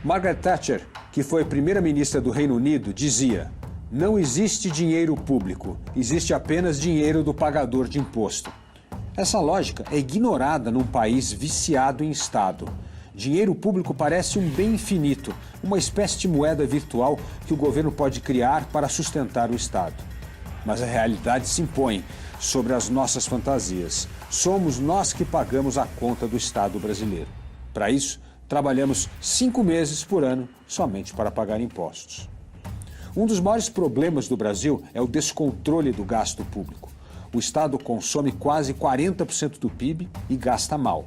Margaret Thatcher, que foi primeira-ministra do Reino Unido, dizia: não existe dinheiro público, existe apenas dinheiro do pagador de imposto. Essa lógica é ignorada num país viciado em Estado. Dinheiro público parece um bem infinito, uma espécie de moeda virtual que o governo pode criar para sustentar o Estado. Mas a realidade se impõe sobre as nossas fantasias. Somos nós que pagamos a conta do Estado brasileiro. Para isso, trabalhamos 5 meses por ano somente para pagar impostos. Um dos maiores problemas do Brasil é o descontrole do gasto público. O Estado consome quase 40% do PIB e gasta mal.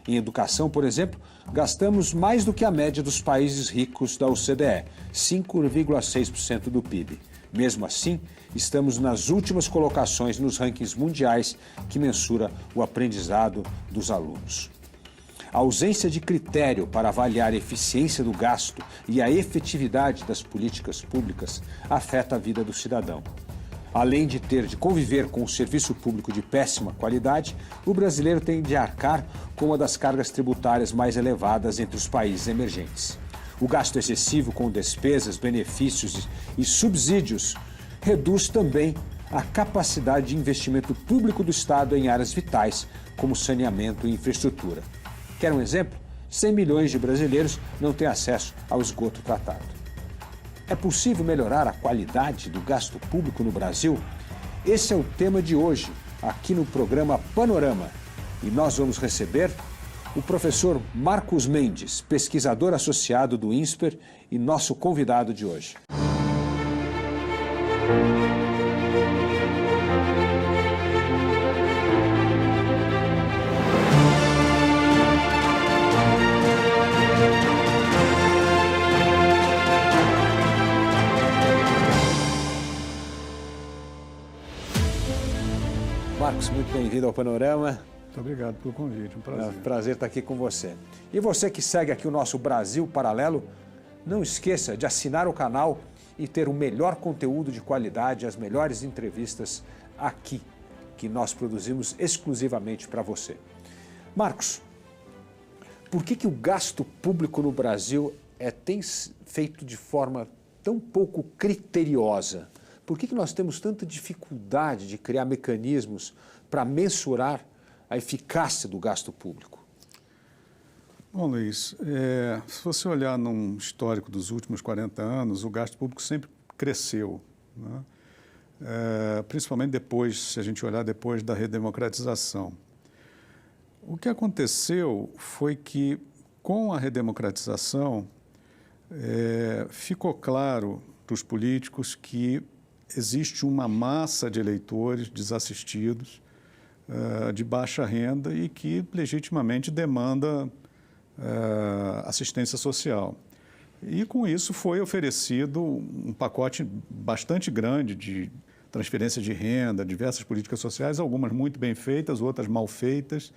Em educação, por exemplo, gastamos mais do que a média dos países ricos da OCDE, 5,6% do PIB. Mesmo assim, estamos nas últimas colocações nos rankings mundiais que mensura o aprendizado dos alunos. A ausência de critério para avaliar a eficiência do gasto e a efetividade das políticas públicas afeta a vida do cidadão. Além de ter de conviver com um serviço público de péssima qualidade, o brasileiro tem de arcar com uma das cargas tributárias mais elevadas entre os países emergentes. O gasto excessivo com despesas, benefícios e subsídios reduz também a capacidade de investimento público do Estado em áreas vitais, como saneamento e infraestrutura. Quer um exemplo? 100 milhões de brasileiros não têm acesso ao esgoto tratado. É possível melhorar a qualidade do gasto público no Brasil? Esse é o tema de hoje, aqui no programa Panorama. E nós vamos receber o professor Marcos Mendes, pesquisador associado do INSPER e nosso convidado de hoje. Marcos, muito bem-vindo ao Panorama. Muito obrigado pelo convite, um prazer. É um prazer estar aqui com você. E você que segue aqui o nosso Brasil Paralelo, não esqueça de assinar o canal e ter o melhor conteúdo de qualidade, as melhores entrevistas aqui, que nós produzimos exclusivamente para você. Marcos, por que o gasto público no Brasil tem feito de forma tão pouco criteriosa? Por que nós temos tanta dificuldade de criar mecanismos para mensurar a eficácia do gasto público? Bom, Luiz, se você olhar num histórico dos últimos 40 anos, o gasto público sempre cresceu, né? Principalmente depois, se a gente olhar depois da redemocratização. O que aconteceu foi que, com a redemocratização, ficou claro para os políticos que existe uma massa de eleitores desassistidos, de baixa renda e que legitimamente demanda assistência social. E com isso foi oferecido um pacote bastante grande de transferência de renda, diversas políticas sociais, algumas muito bem feitas, outras mal feitas,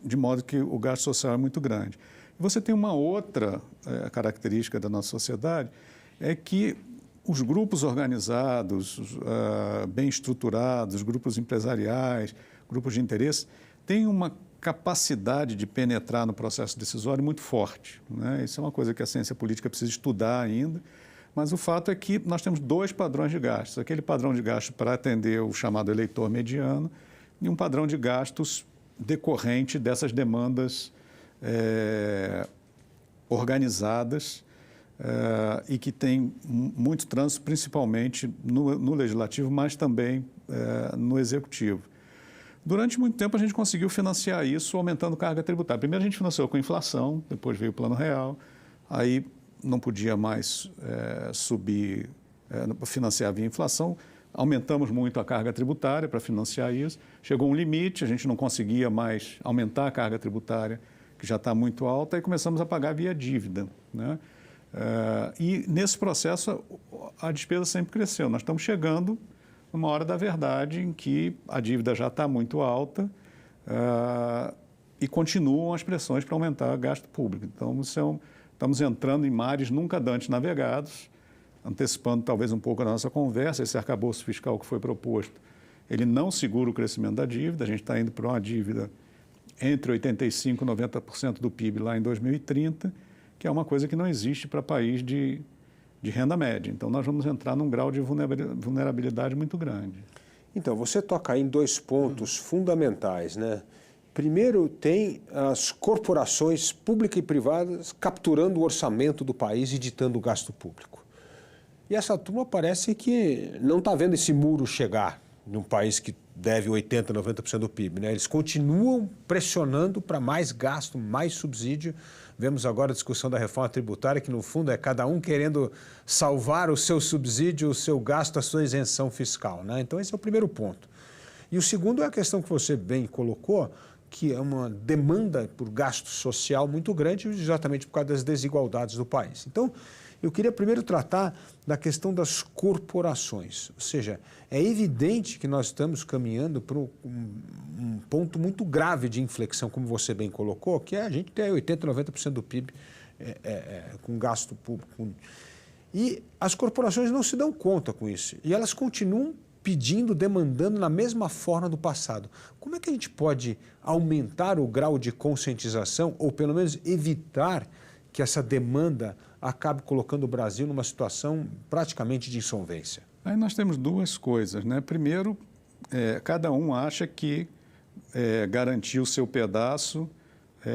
de modo que o gasto social é muito grande. E você tem uma outra característica da nossa sociedade, é que os grupos organizados, bem estruturados, grupos empresariais, grupos de interesse, têm uma capacidade de penetrar no processo decisório muito forte, né? Isso é uma coisa que a ciência política precisa estudar ainda, mas o fato é que nós temos 2 padrões de gastos. Aquele padrão de gasto para atender o chamado eleitor mediano e um padrão de gastos decorrente dessas demandas organizadas, e que tem muito trânsito, principalmente no legislativo, mas também no executivo. Durante muito tempo a gente conseguiu financiar isso aumentando carga tributária. Primeiro a gente financiou com inflação, depois veio o Plano Real, aí não podia mais financiar via inflação, aumentamos muito a carga tributária para financiar isso, chegou um limite, a gente não conseguia mais aumentar a carga tributária, que já está muito alta, e começamos a pagar via dívida, né? E nesse processo a despesa sempre cresceu. Nós estamos chegando numa hora da verdade em que a dívida já está muito alta e continuam as pressões para aumentar o gasto público. Então, estamos entrando em mares nunca antes navegados, antecipando talvez um pouco a nossa conversa. Esse arcabouço fiscal que foi proposto, ele não segura o crescimento da dívida, a gente está indo para uma dívida entre 85% e 90% do PIB lá em 2030, que é uma coisa que não existe para país de renda média. Então, nós vamos entrar num grau de vulnerabilidade muito grande. Então, você toca aí em dois pontos fundamentais, né? Primeiro, tem as corporações públicas e privadas capturando o orçamento do país e ditando o gasto público. E essa turma parece que não está vendo esse muro chegar num país que deve 80%, 90% do PIB, né? Eles continuam pressionando para mais gasto, mais subsídio. Vemos agora a discussão da reforma tributária, que no fundo é cada um querendo salvar o seu subsídio, o seu gasto, a sua isenção fiscal, né? Então esse é o primeiro ponto. E o segundo é a questão que você bem colocou, que é uma demanda por gasto social muito grande, exatamente por causa das desigualdades do país. Então, eu queria primeiro tratar da questão das corporações. Ou seja, é evidente que nós estamos caminhando para um ponto muito grave de inflexão, como você bem colocou, que é a gente ter 80%, 90% do PIB com gasto público. E as corporações não se dão conta com isso. E elas continuam pedindo, demandando na mesma forma do passado. Como é que a gente pode aumentar o grau de conscientização ou pelo menos evitar que essa demanda acabe colocando o Brasil numa situação praticamente de insolvência? Aí nós temos duas coisas, né? Primeiro, cada um acha que garantir o seu pedaço,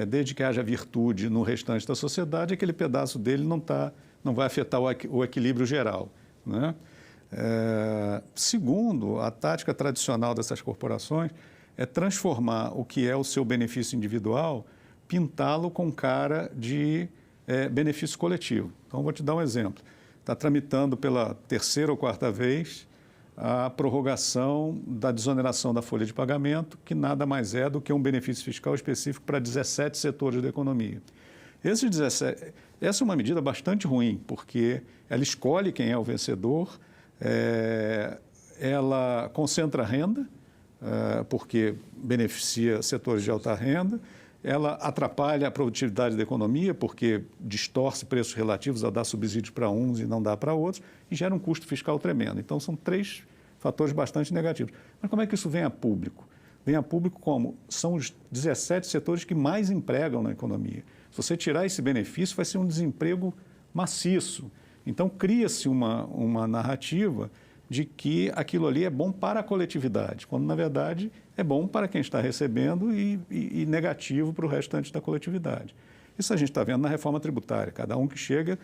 desde que haja virtude no restante da sociedade, aquele pedaço dele não vai afetar o equilíbrio geral, né? Segundo, a tática tradicional dessas corporações é transformar o que é o seu benefício individual, pintá-lo com cara de benefício coletivo. Então, vou te dar um exemplo. Está tramitando pela terceira ou quarta vez a prorrogação da desoneração da folha de pagamento, que nada mais é do que um benefício fiscal específico para 17 setores da economia. Essa é uma medida bastante ruim, porque ela escolhe quem é o vencedor, ela concentra a renda, porque beneficia setores de alta renda, ela atrapalha a produtividade da economia, porque distorce preços relativos a dar subsídios para uns e não dá para outros, e gera um custo fiscal tremendo. Então, são três fatores bastante negativos. Mas como é que isso vem a público? Vem a público como? São os 17 setores que mais empregam na economia. Se você tirar esse benefício, vai ser um desemprego maciço. Então, cria-se uma narrativa de que aquilo ali é bom para a coletividade, quando, na verdade, é bom para quem está recebendo e negativo para o restante da coletividade. Isso a gente está vendo na reforma tributária. Cada um que chega,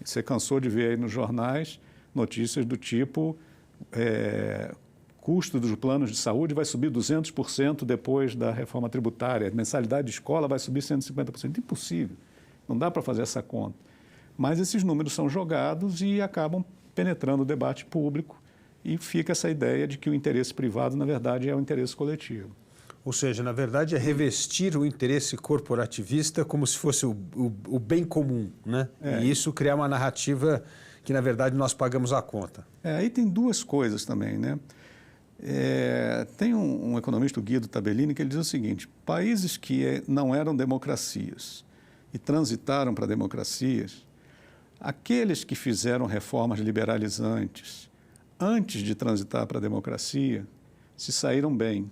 você cansou de ver aí nos jornais notícias do tipo custo dos planos de saúde vai subir 200% depois da reforma tributária, a mensalidade de escola vai subir 150%. Impossível, não dá para fazer essa conta. Mas esses números são jogados e acabam penetrando o debate público e fica essa ideia de que o interesse privado, na verdade, é o interesse coletivo. Ou seja, na verdade, é revestir o interesse corporativista como se fosse o bem comum, né? E isso criar uma narrativa que, na verdade, nós pagamos a conta. Aí tem duas coisas também, né? Tem um economista, o Guido Tabellini, que ele diz o seguinte: países que não eram democracias e transitaram para democracias, aqueles que fizeram reformas liberalizantes antes de transitar para a democracia se saíram bem.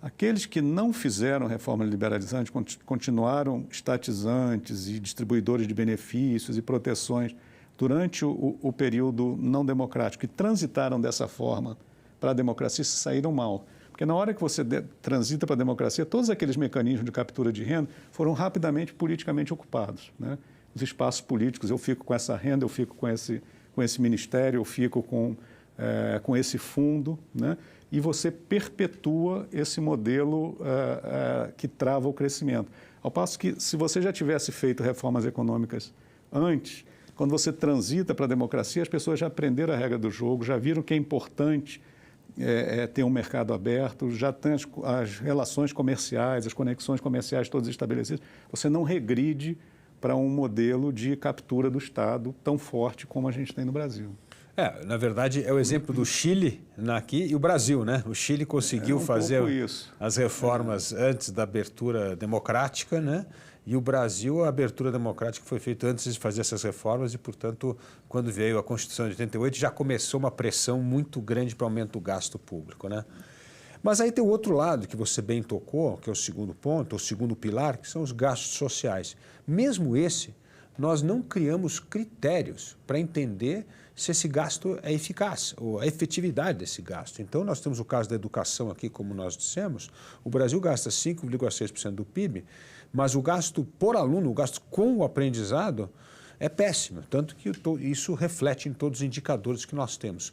Aqueles que não fizeram reforma liberalizante continuaram estatizantes e distribuidores de benefícios e proteções durante o período não democrático e transitaram dessa forma para a democracia se saíram mal. Porque na hora que você transita para a democracia, todos aqueles mecanismos de captura de renda foram rapidamente politicamente ocupados, né? Os espaços políticos, eu fico com essa renda, eu fico com esse ministério, eu fico com esse fundo, né? E você perpetua esse modelo que trava o crescimento. Ao passo que, se você já tivesse feito reformas econômicas antes, quando você transita para a democracia, as pessoas já aprenderam a regra do jogo, já viram que é importante ter um mercado aberto, já tem as relações comerciais, as conexões comerciais todas estabelecidas. Você não regride para um modelo de captura do Estado tão forte como a gente tem no Brasil. Na verdade, é o exemplo do Chile aqui e o Brasil, né? O Chile conseguiu fazer as reformas antes da abertura democrática, né? E o Brasil, a abertura democrática foi feita antes de fazer essas reformas e, portanto, quando veio a Constituição de 88, já começou uma pressão muito grande para o aumento do gasto público, né? Mas aí tem o outro lado que você bem tocou, que é o segundo ponto, o segundo pilar, que são os gastos sociais. Mesmo esse, nós não criamos critérios para entender se esse gasto é eficaz, ou a efetividade desse gasto. Então, nós temos o caso da educação aqui, como nós dissemos, o Brasil gasta 5,6% do PIB, mas o gasto por aluno, o gasto com o aprendizado, é péssimo, tanto que isso reflete em todos os indicadores que nós temos.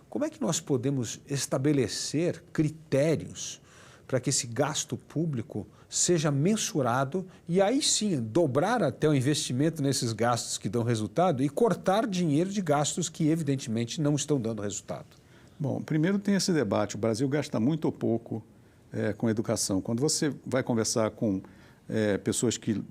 Como é que nós podemos estabelecer critérios para que esse gasto público seja mensurado e aí sim dobrar até o investimento nesses gastos que dão resultado e cortar dinheiro de gastos que evidentemente não estão dando resultado? Bom, primeiro tem esse debate, o Brasil gasta muito ou pouco com educação. Quando você vai conversar com pessoas que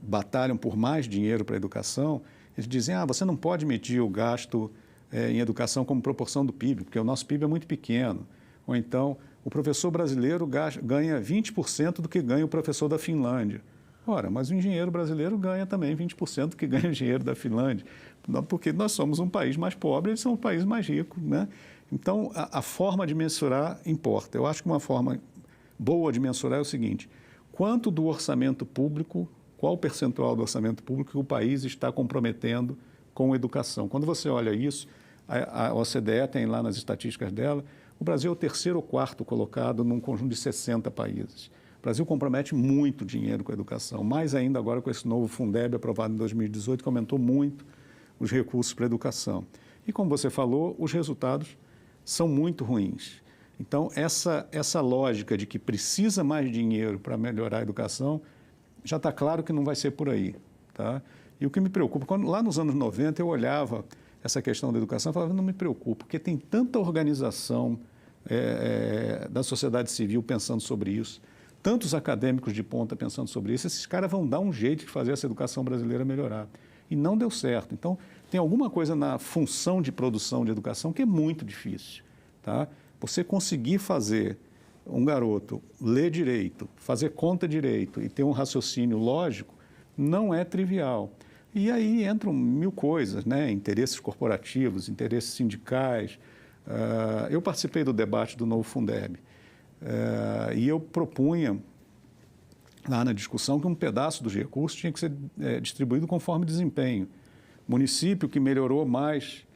batalham por mais dinheiro para a educação, eles dizem, você não pode medir o gasto em educação como proporção do PIB, porque o nosso PIB é muito pequeno. Ou então, o professor brasileiro ganha 20% do que ganha o professor da Finlândia. Ora, mas o engenheiro brasileiro ganha também 20% do que ganha o engenheiro da Finlândia, porque nós somos um país mais pobre, eles são um país mais rico, né? Então, a forma de mensurar importa. Eu acho que uma forma boa de mensurar é o seguinte, quanto do orçamento público, qual o percentual do orçamento público que o país está comprometendo com a educação? Quando você olha isso, a OCDE tem lá nas estatísticas dela, o Brasil é o terceiro ou quarto colocado num conjunto de 60 países. O Brasil compromete muito dinheiro com a educação, mais ainda agora com esse novo Fundeb aprovado em 2018, que aumentou muito os recursos para a educação. E como você falou, os resultados são muito ruins. Então, essa lógica de que precisa mais dinheiro para melhorar a educação, já está claro que não vai ser por aí, tá? E o que me preocupa, lá nos anos 90 eu olhava essa questão da educação e falava, não me preocupo, porque tem tanta organização da sociedade civil pensando sobre isso, tantos acadêmicos de ponta pensando sobre isso, esses caras vão dar um jeito de fazer essa educação brasileira melhorar. E não deu certo. Então, tem alguma coisa na função de produção de educação que é muito difícil, tá? Você conseguir fazer um garoto ler direito, fazer conta direito e ter um raciocínio lógico, não é trivial. E aí entram mil coisas, né? Interesses corporativos, interesses sindicais. Eu participei do debate do novo Fundeb e eu propunha lá na discussão que um pedaço dos recursos tinha que ser distribuído conforme desempenho. Município que melhorou mais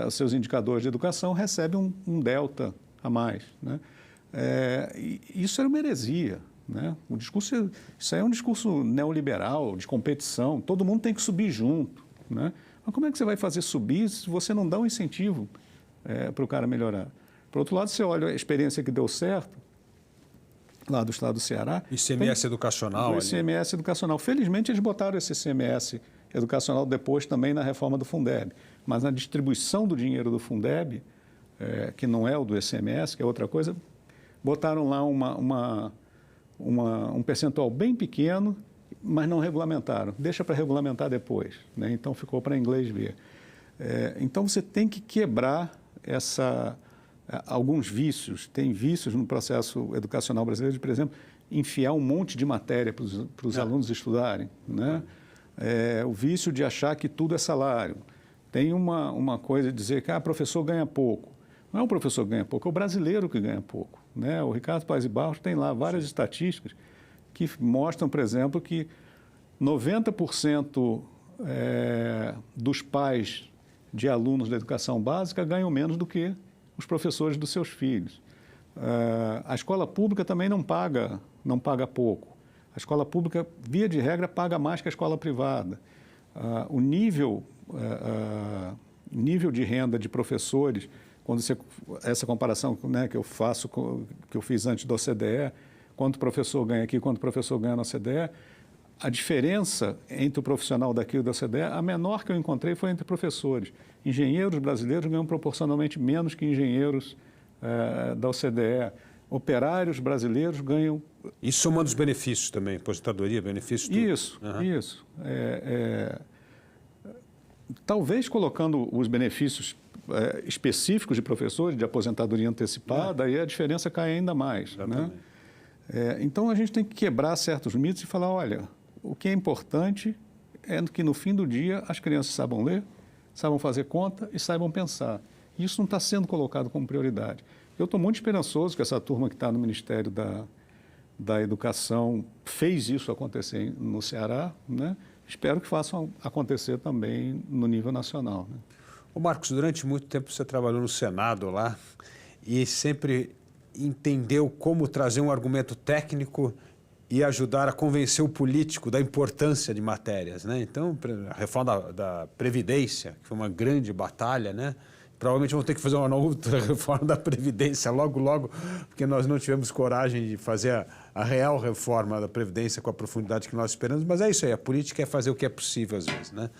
os seus indicadores de educação recebe um delta a mais, né? Isso era uma heresia, né? Isso aí é um discurso neoliberal, de competição, todo mundo tem que subir junto, né? Mas como é que você vai fazer subir se você não dá um incentivo para o cara melhorar? Por outro lado, você olha a experiência que deu certo, lá do estado do Ceará. ICMS educacional. O ICMS educacional. Felizmente, eles botaram esse ICMS educacional depois também na reforma do Fundeb. Mas na distribuição do dinheiro do Fundeb, que não é o do ICMS, que é outra coisa, botaram lá um percentual bem pequeno, mas não regulamentaram. Deixa para regulamentar depois, né? Então, ficou para inglês ver. Então, você tem que quebrar alguns vícios. Tem vícios no processo educacional brasileiro de, por exemplo, enfiar um monte de matéria para os alunos estudarem, né? O vício de achar que tudo é salário. Tem uma coisa de dizer que o professor ganha pouco. Não é o professor que ganha pouco, é o brasileiro que ganha pouco, né? O Ricardo Paes e Barros tem lá várias estatísticas que mostram, por exemplo, que 90% dos pais de alunos da educação básica ganham menos do que os professores dos seus filhos. A escola pública também não paga pouco. A escola pública, via de regra, paga mais que a escola privada. O nível de renda de professores, essa comparação, né, que eu faço, que eu fiz antes da OCDE, quanto o professor ganha aqui, quanto o professor ganha na OCDE, a diferença entre o profissional daqui e da OCDE, a menor que eu encontrei foi entre professores. Engenheiros brasileiros ganham proporcionalmente menos que engenheiros da OCDE. Operários brasileiros ganham... E somando os benefícios também, aposentadoria, benefícios, tudo. Isso. Talvez colocando os benefícios específicos de professores, de aposentadoria antecipada, aí a diferença cai ainda mais, né? Então, a gente tem que quebrar certos mitos e falar, olha, o que é importante é que, no fim do dia, as crianças saibam ler, saibam fazer conta e saibam pensar. Isso não está sendo colocado como prioridade. Eu estou muito esperançoso que essa turma que está no Ministério da Educação fez isso acontecer no Ceará, né? Espero que façam acontecer também no nível nacional, né? Ô Marcos, durante muito tempo você trabalhou no Senado lá e sempre entendeu como trazer um argumento técnico e ajudar a convencer o político da importância de matérias, né? Então, a reforma da Previdência, que foi uma grande batalha, né? Provavelmente vamos ter que fazer uma outra reforma da Previdência logo, logo, porque nós não tivemos coragem de fazer a real reforma da Previdência com a profundidade que nós esperamos, mas é isso aí, a política é fazer o que é possível às vezes, né?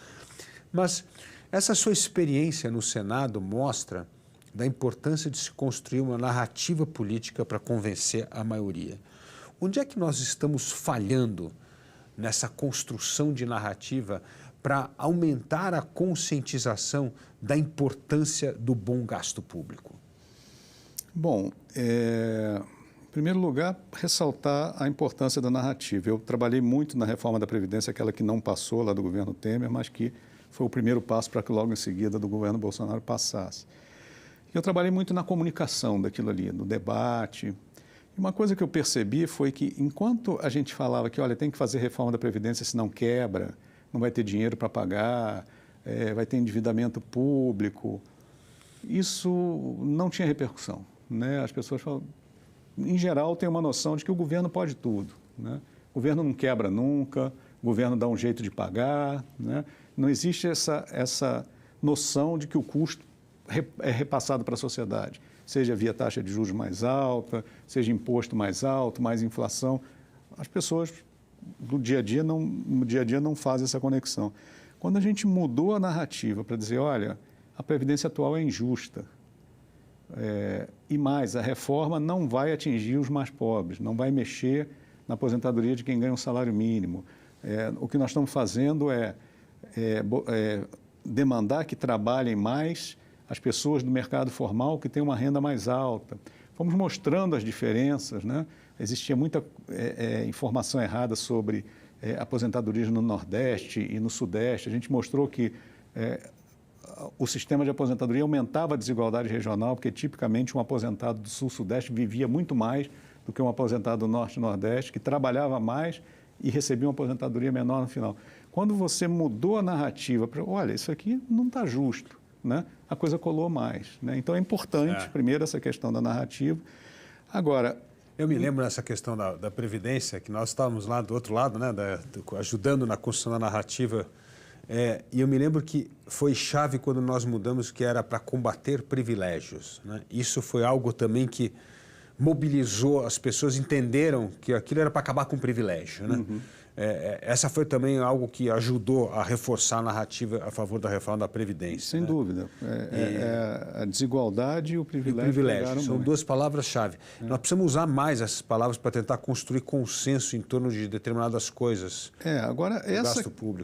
Mas essa sua experiência no Senado mostra da importância de se construir uma narrativa política para convencer a maioria. Onde é que nós estamos falhando nessa construção de narrativa para aumentar a conscientização da importância do bom gasto público? Bom, em primeiro lugar, ressaltar a importância da narrativa. Eu trabalhei muito na reforma da Previdência, aquela que não passou lá do governo Temer, mas que foi o primeiro passo para que logo em seguida do governo Bolsonaro passasse. Eu trabalhei muito na comunicação daquilo ali, no debate. E uma coisa que eu percebi foi que, enquanto a gente falava que, olha, tem que fazer reforma da Previdência, senão quebra, não vai ter dinheiro para pagar, vai ter endividamento público, isso não tinha repercussão, né? As pessoas falam, em geral, têm uma noção de que o governo pode tudo, né? O governo não quebra nunca, o governo dá um jeito de pagar, né? Não existe essa noção de que o custo é repassado para a sociedade, seja via taxa de juros mais alta, seja imposto mais alto, mais inflação. As pessoas no dia a dia não fazem essa conexão. Quando a gente mudou a narrativa para dizer, olha, a Previdência atual é injusta, e mais, a reforma não vai atingir os mais pobres, não vai mexer na aposentadoria de quem ganha um salário mínimo. O que nós estamos fazendo é demandar que trabalhem mais as pessoas do mercado formal que têm uma renda mais alta. Fomos mostrando as diferenças, né? Existia muita informação errada sobre aposentadorias no Nordeste e no Sudeste. A gente mostrou que o sistema de aposentadoria aumentava a desigualdade regional, porque tipicamente um aposentado do Sul-Sudeste vivia muito mais do que um aposentado do Norte e Nordeste, que trabalhava mais e recebia uma aposentadoria menor no final. Quando você mudou a narrativa para, olha, isso aqui não está justo, né? A coisa colou mais, né? Então é importante, primeiro, essa questão da narrativa. Agora, eu me lembro nessa questão da Previdência, que nós estávamos lá do outro lado, né, ajudando na construção da narrativa, e eu me lembro que foi chave quando nós mudamos, que era para combater privilégios, né? Isso foi algo também que mobilizou, as pessoas entenderam que aquilo era para acabar com o privilégio, né? Uhum. Essa foi também algo que ajudou a reforçar a narrativa a favor da reforma da Previdência. Sem dúvida. A desigualdade e o privilégio. E o privilégio são duas palavras-chave. Nós precisamos usar mais essas palavras para tentar construir consenso em torno de determinadas coisas. Agora,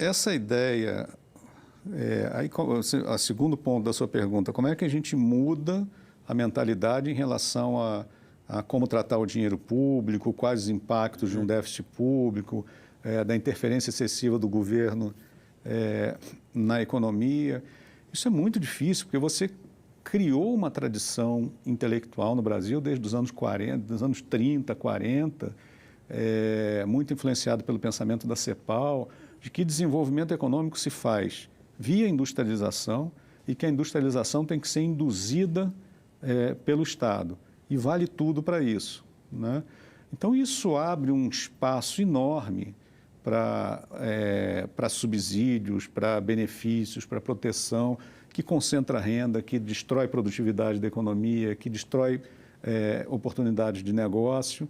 essa ideia, aí, o segundo ponto da sua pergunta, como é que a gente muda a mentalidade em relação a como tratar o dinheiro público, quais os impactos de um déficit público, da interferência excessiva do governo na economia. Isso é muito difícil, porque você criou uma tradição intelectual no Brasil desde os anos 40, dos anos 30, 40, muito influenciado pelo pensamento da CEPAL, de que desenvolvimento econômico se faz via industrialização e que a industrialização tem que ser induzida pelo Estado. E vale tudo para isso, né? Então, isso abre um espaço enorme para subsídios, para benefícios, para proteção, que concentra renda, que destrói produtividade da economia, que destrói oportunidades de negócio,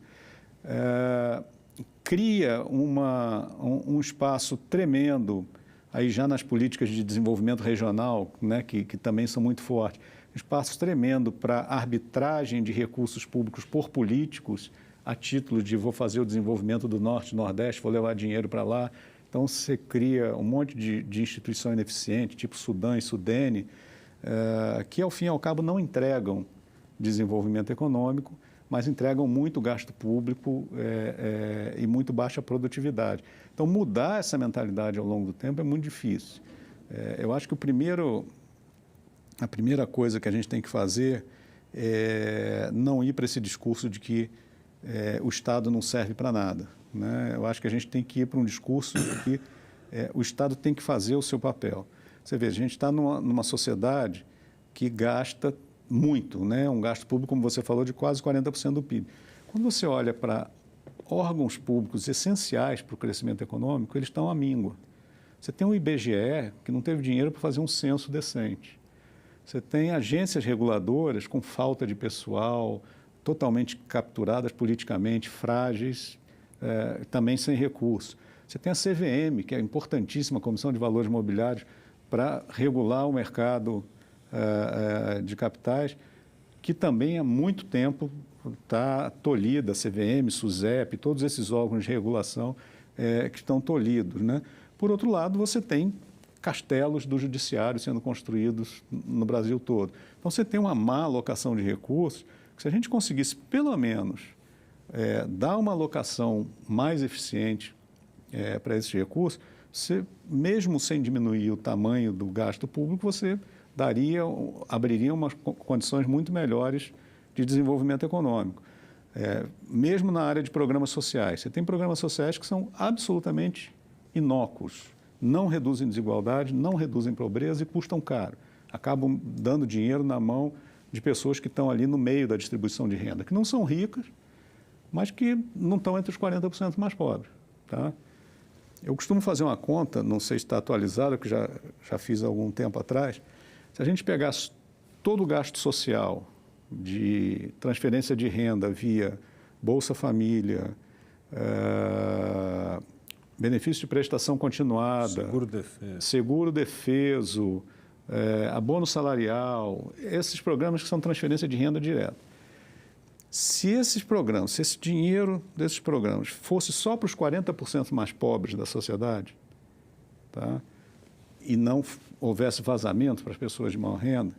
cria um espaço tremendo, aí já nas políticas de desenvolvimento regional, né, que também são muito fortes, um espaço tremendo para arbitragem de recursos públicos por políticos, a título de vou fazer o desenvolvimento do Norte e Nordeste, vou levar dinheiro para lá. Então, você cria um monte de instituição ineficiente, tipo Sudam e Sudene, que, ao fim e ao cabo, não entregam desenvolvimento econômico, mas entregam muito gasto público e muito baixa produtividade. Então, mudar essa mentalidade ao longo do tempo é muito difícil. Eu acho que a primeira coisa que a gente tem que fazer não ir para esse discurso de que o Estado não serve para nada, né? Eu acho que a gente tem que ir para um discurso de que o Estado tem que fazer o seu papel. Você vê, a gente está numa sociedade que gasta muito, né? Um gasto público, como você falou, de quase 40% do PIB. Quando você olha para órgãos públicos essenciais para o crescimento econômico, eles estão à míngua. Você tem o IBGE, que não teve dinheiro para fazer um censo decente. Você tem agências reguladoras com falta de pessoal, totalmente capturadas politicamente, frágeis, também sem recursos. Você tem a CVM, que é importantíssima, a Comissão de Valores Mobiliários, para regular o mercado de capitais, que também há muito tempo está tolhida, a CVM, SUSEP, todos esses órgãos de regulação que estão tolhidos, né? Por outro lado, você tem castelos do judiciário sendo construídos no Brasil todo. Então, você tem uma má alocação de recursos, que se a gente conseguisse, pelo menos, dar uma alocação mais eficiente para esses recursos, você, mesmo sem diminuir o tamanho do gasto público, você abriria umas condições muito melhores de desenvolvimento econômico. Mesmo na área de programas sociais. Você tem programas sociais que são absolutamente inócuos, não reduzem desigualdade, não reduzem pobreza e custam caro. Acabam dando dinheiro na mão de pessoas que estão ali no meio da distribuição de renda, que não são ricas, mas que não estão entre os 40% mais pobres. Tá? Eu costumo fazer uma conta, não sei se está atualizada, que já fiz há algum tempo atrás. Se a gente pegasse todo o gasto social de transferência de renda via Bolsa Família, benefício de prestação continuada, seguro defeso, abono salarial, esses programas que são transferência de renda direta. Se esse dinheiro desses programas fosse só para os 40% mais pobres da sociedade, tá? E não houvesse vazamento para as pessoas de maior renda,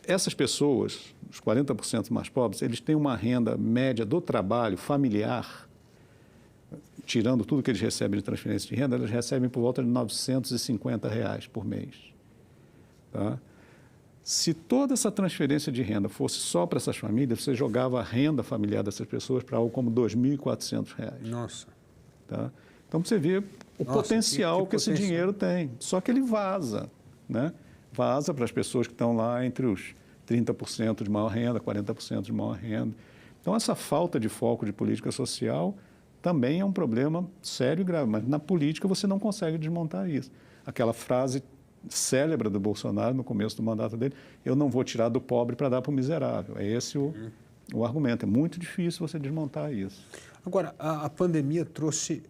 essas pessoas, os 40% mais pobres, eles têm uma renda média do trabalho familiar, tirando tudo que eles recebem de transferência de renda, eles recebem por volta de R$ 950 por mês. Tá? Se toda essa transferência de renda fosse só para essas famílias, você jogava a renda familiar dessas pessoas para algo como R$ 2.400. Nossa. Tá? Então, você vê o potencial que esse dinheiro tem. Só que ele vaza, né? Vaza para as pessoas que estão lá entre os 30% de maior renda, 40% de maior renda. Então, essa falta de foco de política social também é um problema sério e grave, mas na política você não consegue desmontar isso. Aquela frase célebre do Bolsonaro no começo do mandato dele, eu não vou tirar do pobre para dar para o miserável. É esse o argumento. É muito difícil você desmontar isso. Agora, a pandemia trouxe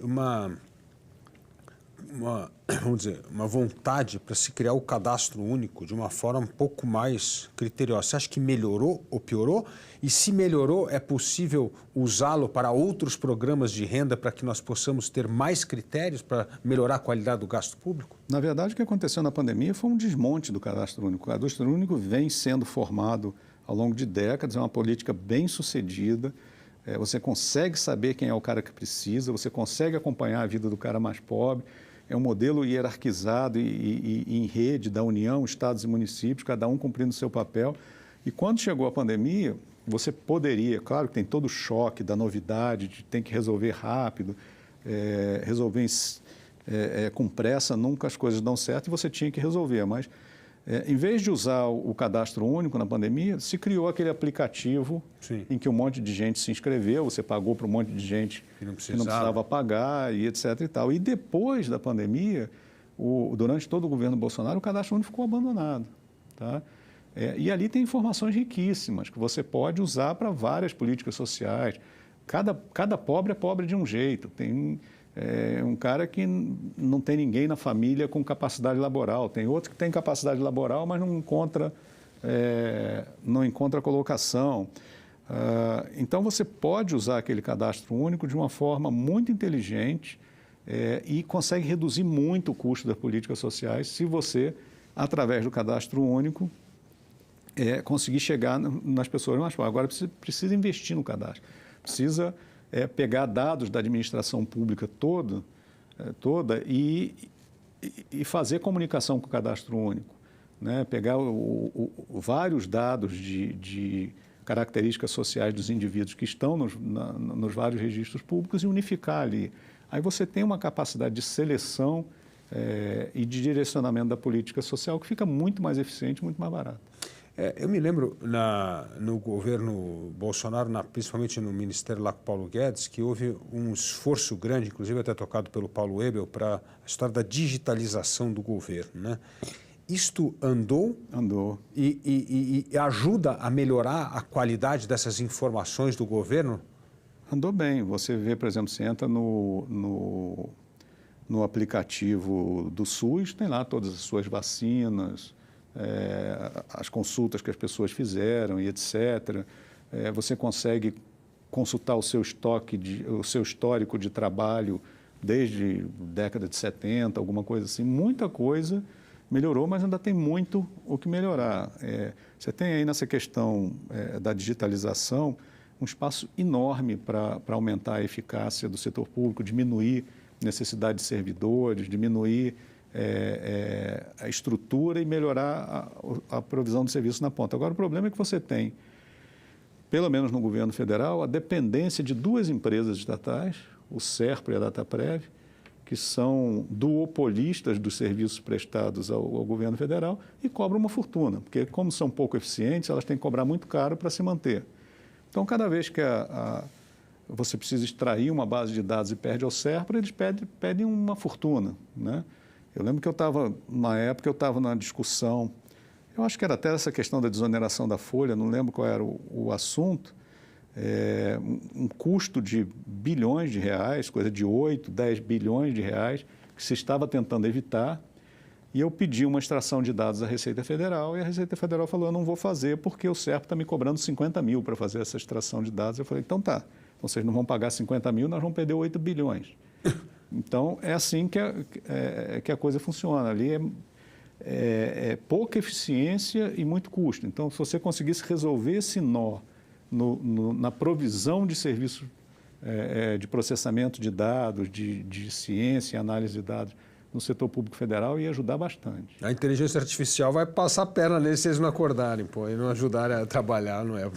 vamos dizer, uma vontade para se criar o cadastro único de uma forma um pouco mais criteriosa. Você acha que melhorou ou piorou? E se melhorou, é possível usá-lo para outros programas de renda para que nós possamos ter mais critérios para melhorar a qualidade do gasto público? Na verdade, o que aconteceu na pandemia foi um desmonte do cadastro único. O cadastro único vem sendo formado ao longo de décadas, é uma política bem sucedida. Você consegue saber quem é o cara que precisa, você consegue acompanhar a vida do cara mais pobre. É um modelo hierarquizado e em rede da União, estados e municípios, cada um cumprindo o seu papel. E quando chegou a pandemia, você poderia, claro que tem todo o choque da novidade, de ter que resolver rápido, resolver com pressa, nunca as coisas dão certo e você tinha que resolver. Mas, em vez de usar o cadastro único na pandemia, se criou aquele aplicativo em que um monte de gente se inscreveu, você pagou para um monte de gente que não precisava pagar e etc. e tal. E depois da pandemia, durante todo o governo Bolsonaro, o cadastro único ficou abandonado. Tá? E ali tem informações riquíssimas que você pode usar para várias políticas sociais. Cada pobre é pobre de um jeito. Tem um cara que não tem ninguém na família com capacidade laboral. Tem outro que tem capacidade laboral, mas não encontra colocação. Então, você pode usar aquele cadastro único de uma forma muito inteligente e consegue reduzir muito o custo das políticas sociais se você, através do cadastro único, conseguir chegar nas pessoas mais pobres. Agora, precisa investir no cadastro. Precisa pegar dados da administração pública toda e fazer comunicação com o cadastro único. né, pegar vários dados de características sociais dos indivíduos que estão nos vários registros públicos e unificar ali. Aí você tem uma capacidade de seleção e de direcionamento da política social que fica muito mais eficiente, muito mais barato. Eu me lembro no governo Bolsonaro, principalmente no ministério lá com Paulo Guedes, que houve um esforço grande, inclusive até tocado pelo Paulo Ebel, para a história da digitalização do governo, né? Isto andou? Andou. E ajuda a melhorar a qualidade dessas informações do governo? Andou bem. Você vê, por exemplo, você entra no aplicativo do SUS, tem lá todas as suas vacinas, as consultas que as pessoas fizeram e etc. Você consegue consultar o seu histórico de trabalho desde década de 70, alguma coisa assim. Muita coisa melhorou, mas ainda tem muito o que melhorar. Você tem aí nessa questão da digitalização um espaço enorme para aumentar a eficácia do setor público, diminuir necessidade de servidores, diminuir a estrutura e melhorar a provisão de serviços na ponta. Agora, o problema é que você tem, pelo menos no governo federal, a dependência de duas empresas estatais, o SERPRO e a Dataprev, que são duopolistas dos serviços prestados ao governo federal e cobram uma fortuna, porque como são pouco eficientes, elas têm que cobrar muito caro para se manter. Então, cada vez que você precisa extrair uma base de dados e perde ao SERPRO, eles pedem uma fortuna, né? Eu lembro que na época eu estava na discussão, eu acho que era até essa questão da desoneração da folha, não lembro qual era o assunto, um custo de bilhões de reais, coisa de 8, 10 bilhões de reais, que se estava tentando evitar, e eu pedi uma extração de dados à Receita Federal, e a Receita Federal falou, eu não vou fazer porque o SERPRO está me cobrando 50 mil para fazer essa extração de dados. Eu falei, então tá, vocês não vão pagar 50 mil, nós vamos perder 8 bilhões. Então, é assim que a coisa funciona. Ali é pouca eficiência e muito custo. Então, se você conseguisse resolver esse nó na provisão de serviços de processamento de dados, de ciência e análise de dados no setor público federal, ia ajudar bastante. A inteligência artificial vai passar a perna neles se eles não acordarem, e não ajudarem a trabalhar, não é?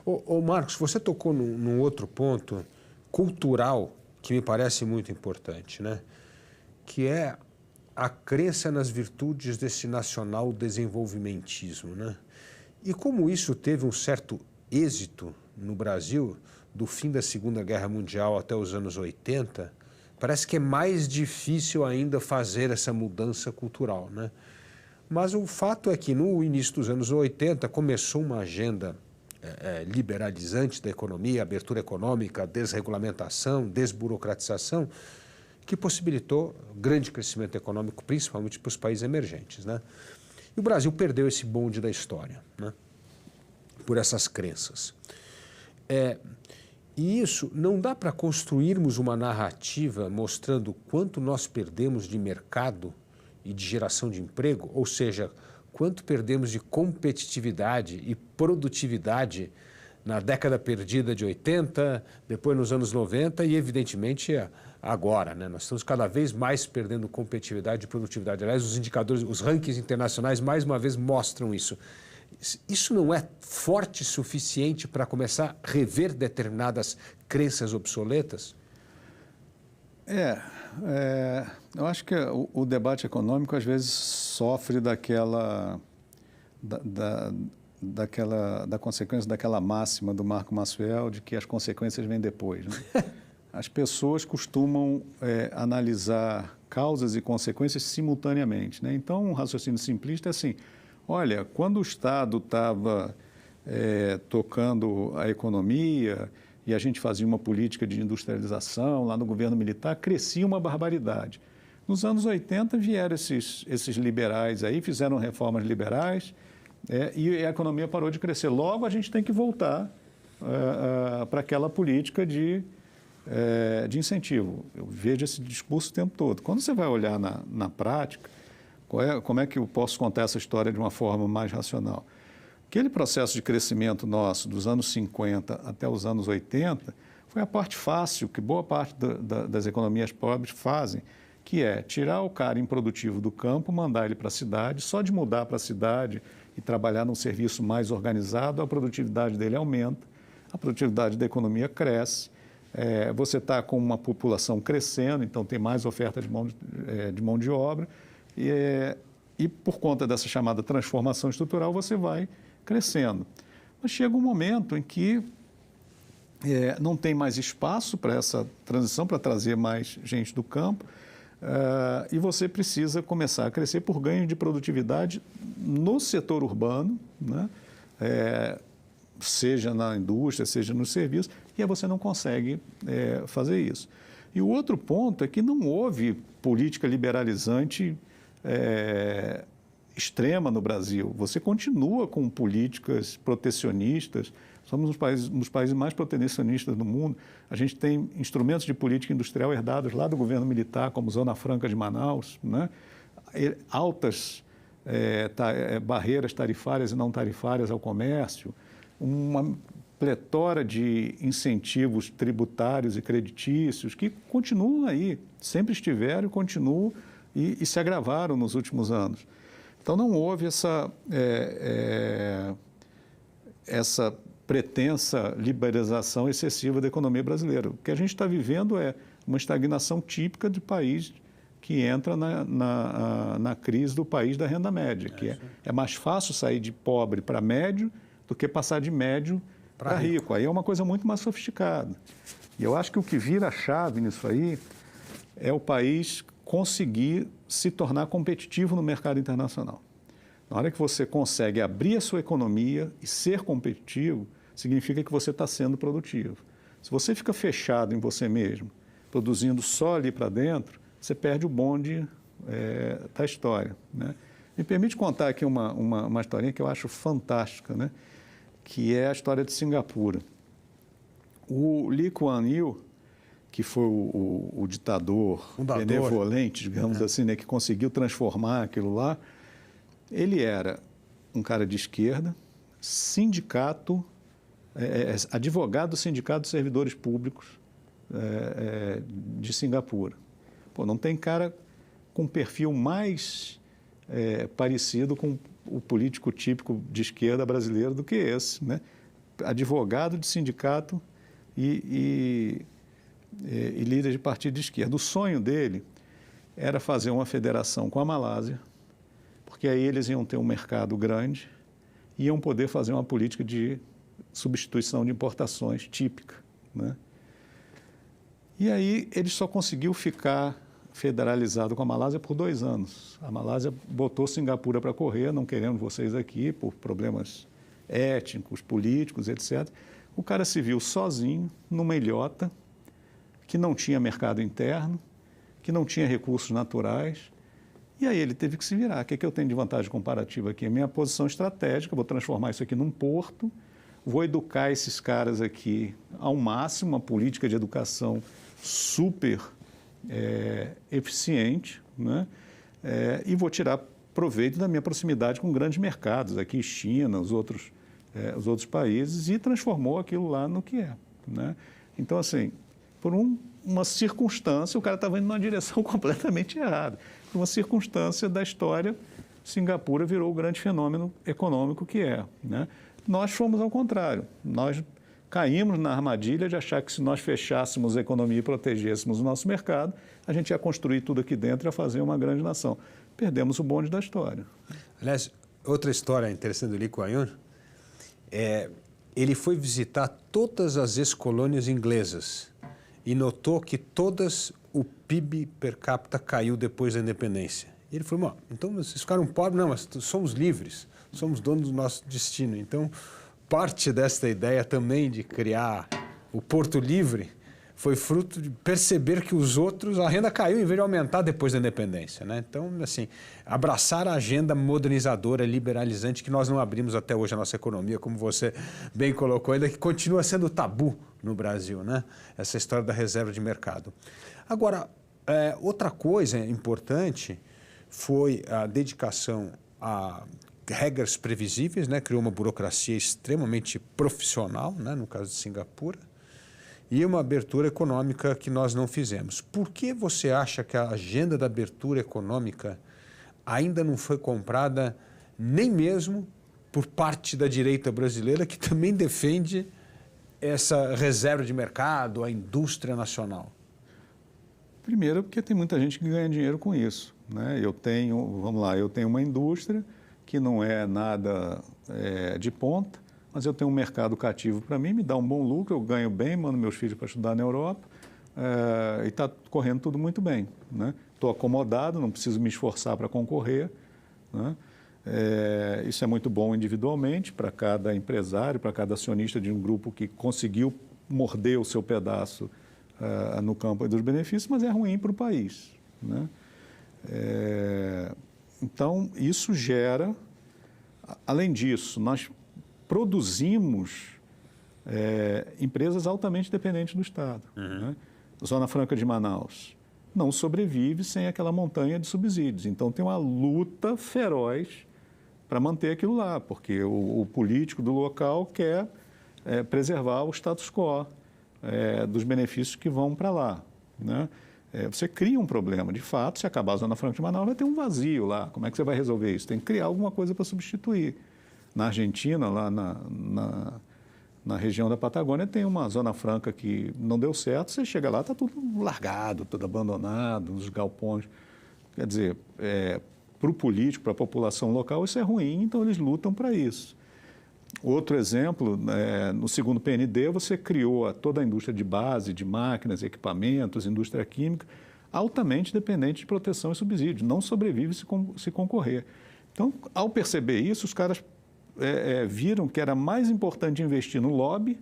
Ô Marcos, você tocou num outro ponto cultural que me parece muito importante, né? Que é a crença nas virtudes desse nacional desenvolvimentismo, né? E como isso teve um certo êxito no Brasil, do fim da Segunda Guerra Mundial até os anos 80, parece que é mais difícil ainda fazer essa mudança cultural, né? Mas o fato é que no início dos anos 80 começou uma agenda liberalizante da economia, abertura econômica, desregulamentação, desburocratização, que possibilitou grande crescimento econômico, principalmente para os países emergentes, né? E o Brasil perdeu esse bonde da história, né? Por essas crenças. E isso não dá para construirmos uma narrativa mostrando quanto nós perdemos de mercado e de geração de emprego, ou seja, quanto perdemos de competitividade e produtividade na década perdida de 80, depois nos anos 90 e, evidentemente, agora, né? Nós estamos cada vez mais perdendo competitividade e produtividade. Aliás, os indicadores, os rankings internacionais, mais uma vez, mostram isso. Isso não é forte o suficiente para começar a rever determinadas crenças obsoletas? Eu acho que o debate econômico, às vezes, sofre da consequência daquela máxima do Marco Maxwell de que as consequências vêm depois, né? As pessoas costumam analisar causas e consequências simultaneamente, né? Então, um raciocínio simplista é assim, olha, quando o Estado estava tocando a economia e a gente fazia uma política de industrialização lá no governo militar, crescia uma barbaridade. Nos anos 80 vieram esses liberais aí, fizeram reformas liberais e a economia parou de crescer. Logo, a gente tem que voltar para aquela política de incentivo. Eu vejo esse discurso o tempo todo. Quando você vai olhar na prática, como é que eu posso contar essa história de uma forma mais racional? Aquele processo de crescimento nosso dos anos 50 até os anos 80 foi a parte fácil, que boa parte das economias pobres fazem, que é tirar o cara improdutivo do campo, mandar ele para a cidade, só de mudar para a cidade e trabalhar num serviço mais organizado, a produtividade dele aumenta, a produtividade da economia cresce, você está com uma população crescendo, então tem mais oferta de mão de obra, e por conta dessa chamada transformação estrutural você vai crescendo. Mas chega um momento em que não tem mais espaço para essa transição, para trazer mais gente do campo, e você precisa começar a crescer por ganho de produtividade no setor urbano, né? Seja na indústria, seja no serviço, e aí você não consegue fazer isso. E o outro ponto é que não houve política liberalizante extrema no Brasil. Você continua com políticas protecionistas, somos um dos países mais protecionistas do mundo. A gente tem instrumentos de política industrial herdados lá do governo militar, como Zona Franca de Manaus, né? Altas barreiras tarifárias e não tarifárias ao comércio, uma pletora de incentivos tributários e creditícios que continuam aí, sempre estiveram e continuam e se agravaram nos últimos anos. Então, não houve essa pretensa liberalização excessiva da economia brasileira. O que a gente está vivendo é uma estagnação típica de país que entra na crise do país da renda média, que é mais fácil sair de pobre para médio do que passar de médio para rico. Aí é uma coisa muito mais sofisticada. E eu acho que o que vira a chave nisso aí é o país conseguir se tornar competitivo no mercado internacional. Na hora que você consegue abrir a sua economia e ser competitivo, significa que você está sendo produtivo. Se você fica fechado em você mesmo, produzindo só ali para dentro, você perde o bonde da história, né? Me permite contar aqui uma historinha que eu acho fantástica, né? Que é a história de Singapura. O Lee Kuan Yew, que foi o ditador benevolente, digamos assim, né, que conseguiu transformar aquilo lá, ele era um cara de esquerda, advogado do Sindicato dos Servidores Públicos de Singapura. Pô, não tem cara com um perfil mais parecido com o político típico de esquerda brasileiro do que esse, né? Advogado de sindicato e líder de partido de esquerda. O sonho dele era fazer uma federação com a Malásia, porque aí eles iam ter um mercado grande e iam poder fazer uma política de substituição de importações típica, né? E aí ele só conseguiu ficar federalizado com a Malásia por 2 anos. A Malásia botou Singapura para correr, não querendo vocês aqui, por problemas étnicos, políticos, etc. O cara se viu sozinho, numa ilhota, que não tinha mercado interno, que não tinha recursos naturais, e aí ele teve que se virar. O que é que eu tenho de vantagem comparativa aqui? A minha posição estratégica, vou transformar isso aqui num porto, vou educar esses caras aqui ao máximo, uma política de educação super eficiente, né? E vou tirar proveito da minha proximidade com grandes mercados, aqui China, os outros países, e transformou aquilo lá no que é, né? Então, assim, por uma circunstância, o cara estava indo numa direção completamente errada. Por uma circunstância da história, Singapura virou o grande fenômeno econômico que é, né? Nós fomos ao contrário. Nós caímos na armadilha de achar que se nós fechássemos a economia e protegêssemos o nosso mercado, a gente ia construir tudo aqui dentro e ia fazer uma grande nação. Perdemos o bonde da história. Aliás, outra história interessante do Lee Kuan Yew, ele foi visitar todas as ex-colônias inglesas e notou que todas o PIB per capita caiu depois da independência. E ele falou, então vocês ficaram pobres? Não, mas somos livres, somos donos do nosso destino. Então, parte desta ideia também de criar o Porto Livre foi fruto de perceber que os outros, a renda caiu em vez de aumentar depois da independência, né? Então, assim, abraçar a agenda modernizadora, liberalizante, que nós não abrimos até hoje a nossa economia, como você bem colocou, ainda que continua sendo tabu no Brasil, né? Essa história da reserva de mercado. Agora, outra coisa importante foi a dedicação a regras previsíveis, né? Criou uma burocracia extremamente profissional, né? No caso de Singapura. e uma abertura econômica que nós não fizemos. Por que você acha que a agenda da abertura econômica ainda não foi comprada nem mesmo por parte da direita brasileira, que também defende essa reserva de mercado, a indústria nacional? Primeiro, porque tem muita gente que ganha dinheiro com isso, né? Eu tenho uma indústria que não é nada de ponta, mas eu tenho um mercado cativo para mim, me dá um bom lucro, eu ganho bem, mando meus filhos para estudar na Europa e está correndo tudo muito bem, né? Estou acomodado, não preciso me esforçar para concorrer, né? Isso é muito bom individualmente para cada empresário, para cada acionista de um grupo que conseguiu morder o seu pedaço no campo dos benefícios, mas é ruim para o país, né? Então, isso gera... Além disso, nós produzimos empresas altamente dependentes do Estado, né? Zona Franca de Manaus não sobrevive sem aquela montanha de subsídios. Então, tem uma luta feroz para manter aquilo lá, porque o político do local quer preservar o status quo dos benefícios que vão para lá, né? Você cria um problema. De fato, se acabar a Zona Franca de Manaus, vai ter um vazio lá. Como é que você vai resolver isso? Tem que criar alguma coisa para substituir. Na Argentina, lá na região da Patagônia, tem uma Zona Franca que não deu certo. Você chega lá, está tudo largado, tudo abandonado, os galpões. Quer dizer, para o político, para a população local, isso é ruim, então eles lutam para isso. Outro exemplo, no segundo PND, você criou toda a indústria de base, de máquinas, equipamentos, indústria química, altamente dependente de proteção e subsídio, não sobrevive se concorrer. Então, ao perceber isso, os caras viram que era mais importante investir no lobby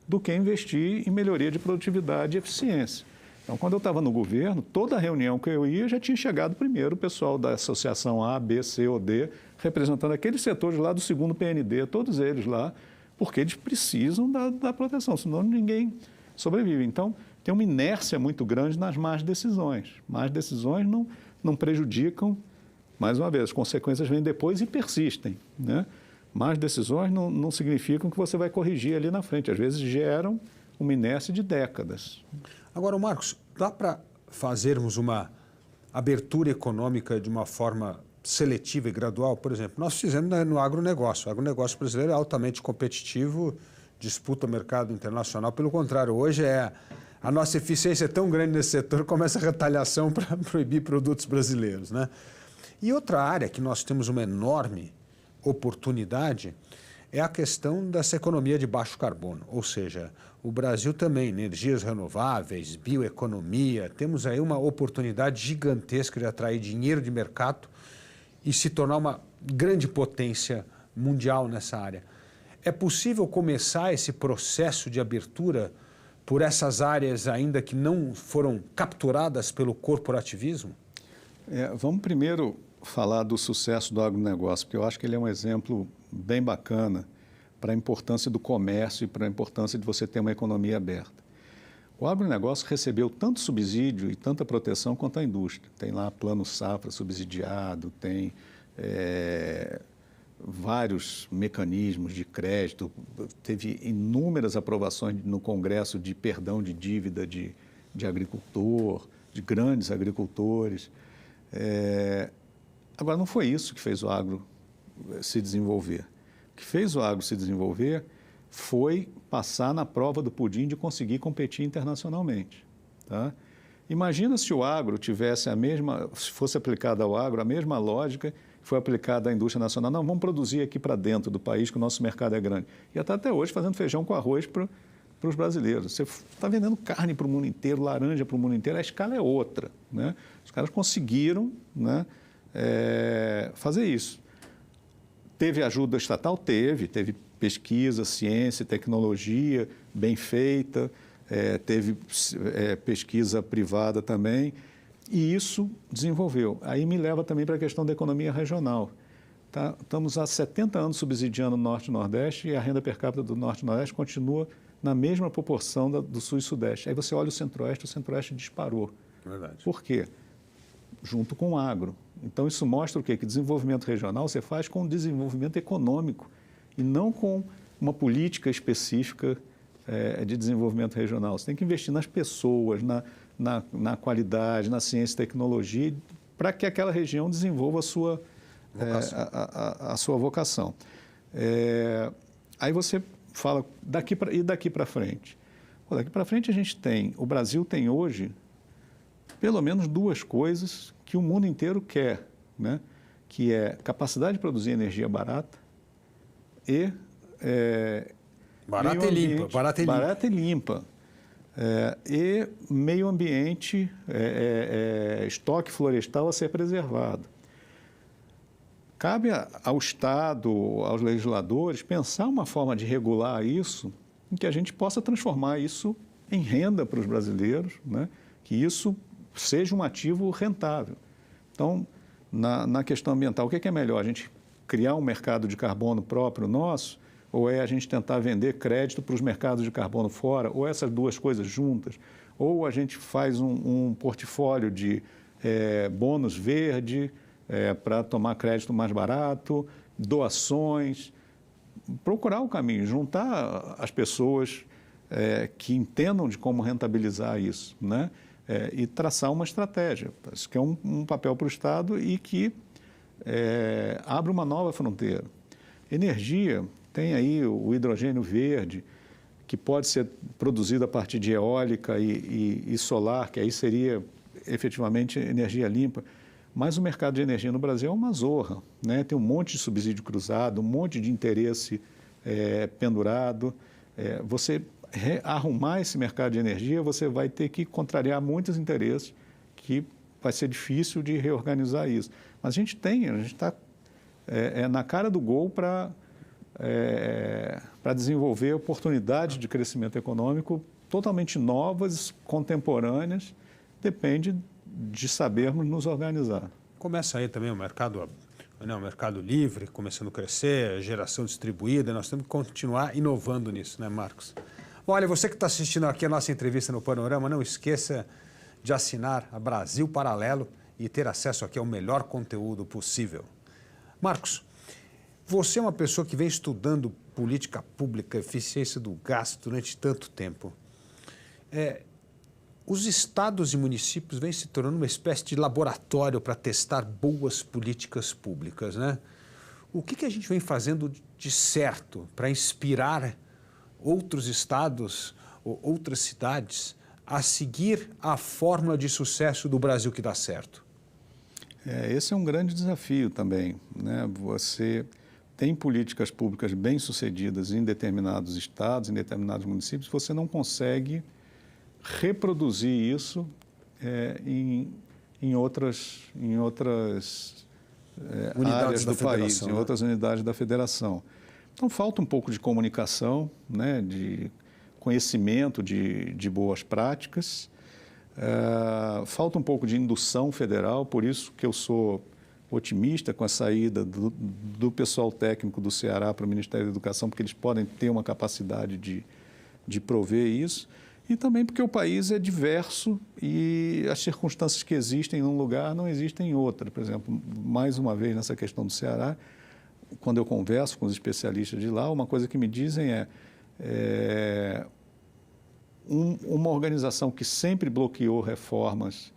do que investir em melhoria de produtividade e eficiência. Então, quando eu estava no governo, toda reunião que eu ia, já tinha chegado primeiro o pessoal da associação A, B, C ou D, representando aqueles setores lá do segundo PND, todos eles lá, porque eles precisam da proteção, senão ninguém sobrevive. Então, tem uma inércia muito grande nas más decisões. Más decisões não prejudicam, mais uma vez, as consequências vêm depois e persistem, né? Más decisões não significam que você vai corrigir ali na frente. Às vezes geram uma inércia de décadas. Agora, Marcos, dá para fazermos uma abertura econômica de uma forma seletiva e gradual? Por exemplo, nós fizemos no agronegócio. O agronegócio brasileiro é altamente competitivo, disputa o mercado internacional. Pelo contrário, hoje a nossa eficiência é tão grande nesse setor, começa a retaliação para proibir produtos brasileiros, né? E outra área que nós temos uma enorme oportunidade é a questão dessa economia de baixo carbono, ou seja, o Brasil também, energias renováveis, bioeconomia, temos aí uma oportunidade gigantesca de atrair dinheiro de mercado e se tornar uma grande potência mundial nessa área. É possível começar esse processo de abertura por essas áreas ainda que não foram capturadas pelo corporativismo? Vamos primeiro falar do sucesso do agronegócio, porque eu acho que ele é um exemplo bem bacana para a importância do comércio e para a importância de você ter uma economia aberta. O agronegócio recebeu tanto subsídio e tanta proteção quanto a indústria. Tem lá plano safra subsidiado, tem vários mecanismos de crédito, teve inúmeras aprovações no Congresso de perdão de dívida de agricultor, de grandes agricultores. Agora, não foi isso que fez o agro se desenvolver. O que fez o agro se desenvolver foi passar na prova do pudim de conseguir competir internacionalmente, tá? Imagina se o agro tivesse se fosse aplicada ao agro a mesma lógica que foi aplicada à indústria nacional. Não, vamos produzir aqui para dentro do país, que o nosso mercado é grande. E está até hoje fazendo feijão com arroz para os brasileiros. Você está vendendo carne para o mundo inteiro, laranja para o mundo inteiro, a escala é outra, né? Os caras conseguiram, né, fazer isso. Teve ajuda estatal? Teve pesquisa, ciência, tecnologia bem feita, teve pesquisa privada também, e isso desenvolveu. Aí me leva também para a questão da economia regional. Tá? Estamos há 70 anos subsidiando o Norte e Nordeste e a renda per capita do Norte e Nordeste continua na mesma proporção do Sul e Sudeste. Aí você olha o Centro-Oeste disparou. Verdade. Por quê? Junto com o agro. Então, isso mostra o quê? Que desenvolvimento regional você faz com desenvolvimento econômico e não com uma política específica de desenvolvimento regional. Você tem que investir nas pessoas, na qualidade, na ciência e tecnologia, para que aquela região desenvolva a sua a sua vocação. Aí você fala, daqui para frente? Pô, daqui para frente o Brasil tem hoje pelo menos duas coisas que o mundo inteiro quer, né? Que é capacidade de produzir energia barata e barata e limpa. E meio ambiente, estoque florestal a ser preservado. Cabe ao Estado, aos legisladores, pensar uma forma de regular isso, em que a gente possa transformar isso em renda para os brasileiros, né? Que isso seja um ativo rentável. Então, na questão ambiental, o que é melhor? A gente criar um mercado de carbono próprio nosso, ou é a gente tentar vender crédito para os mercados de carbono fora, ou essas duas coisas juntas, ou a gente faz um portfólio de bônus verde para tomar crédito mais barato, doações, procurar o caminho, juntar as pessoas que entendam de como rentabilizar isso, né? E traçar uma estratégia. Isso que é um papel para o Estado e que abre uma nova fronteira. Energia, tem aí o hidrogênio verde, que pode ser produzido a partir de eólica e solar, que aí seria efetivamente energia limpa. Mas o mercado de energia no Brasil é uma zorra, né? Tem um monte de subsídio cruzado, um monte de interesse pendurado. Você arrumar esse mercado de energia, você vai ter que contrariar muitos interesses, que vai ser difícil de reorganizar isso. Mas a gente está na cara do gol para desenvolver oportunidades de crescimento econômico totalmente novas, contemporâneas, depende de sabermos nos organizar. Começa aí também o mercado livre, começando a crescer, geração distribuída, nós temos que continuar inovando nisso, né, Marcos? Olha, você que está assistindo aqui a nossa entrevista no Panorama, não esqueça de assinar a Brasil Paralelo e ter acesso aqui ao melhor conteúdo possível. Marcos, você é uma pessoa que vem estudando política pública, eficiência do gasto durante tanto tempo. Os estados e municípios vêm se tornando uma espécie de laboratório para testar boas políticas públicas, né? O que a gente vem fazendo de certo para inspirar outros estados ou outras cidades a seguir a fórmula de sucesso do Brasil que dá certo? Esse é um grande desafio também, né? Você tem políticas públicas bem-sucedidas em determinados estados, em determinados municípios, você não consegue reproduzir isso em outras áreas do país, em outras unidades da federação. Então, falta um pouco de comunicação, né, de conhecimento de boas práticas, falta um pouco de indução federal, por isso que eu sou otimista com a saída do pessoal técnico do Ceará para o Ministério da Educação, porque eles podem ter uma capacidade de prover isso, e também porque o país é diverso e as circunstâncias que existem num lugar não existem em outro. Por exemplo, mais uma vez nessa questão do Ceará, quando eu converso com os especialistas de lá, uma coisa que me dizem uma organização que sempre bloqueou reformas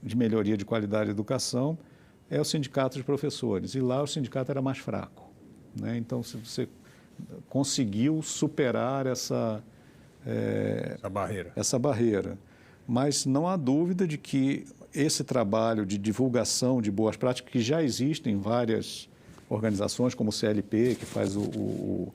de melhoria de qualidade da educação é o Sindicato de Professores, e lá o sindicato era mais fraco, né? Então, se você conseguiu superar essa barreira. Mas não há dúvida de que esse trabalho de divulgação de boas práticas, que já existem em várias organizações, como o CLP, que faz o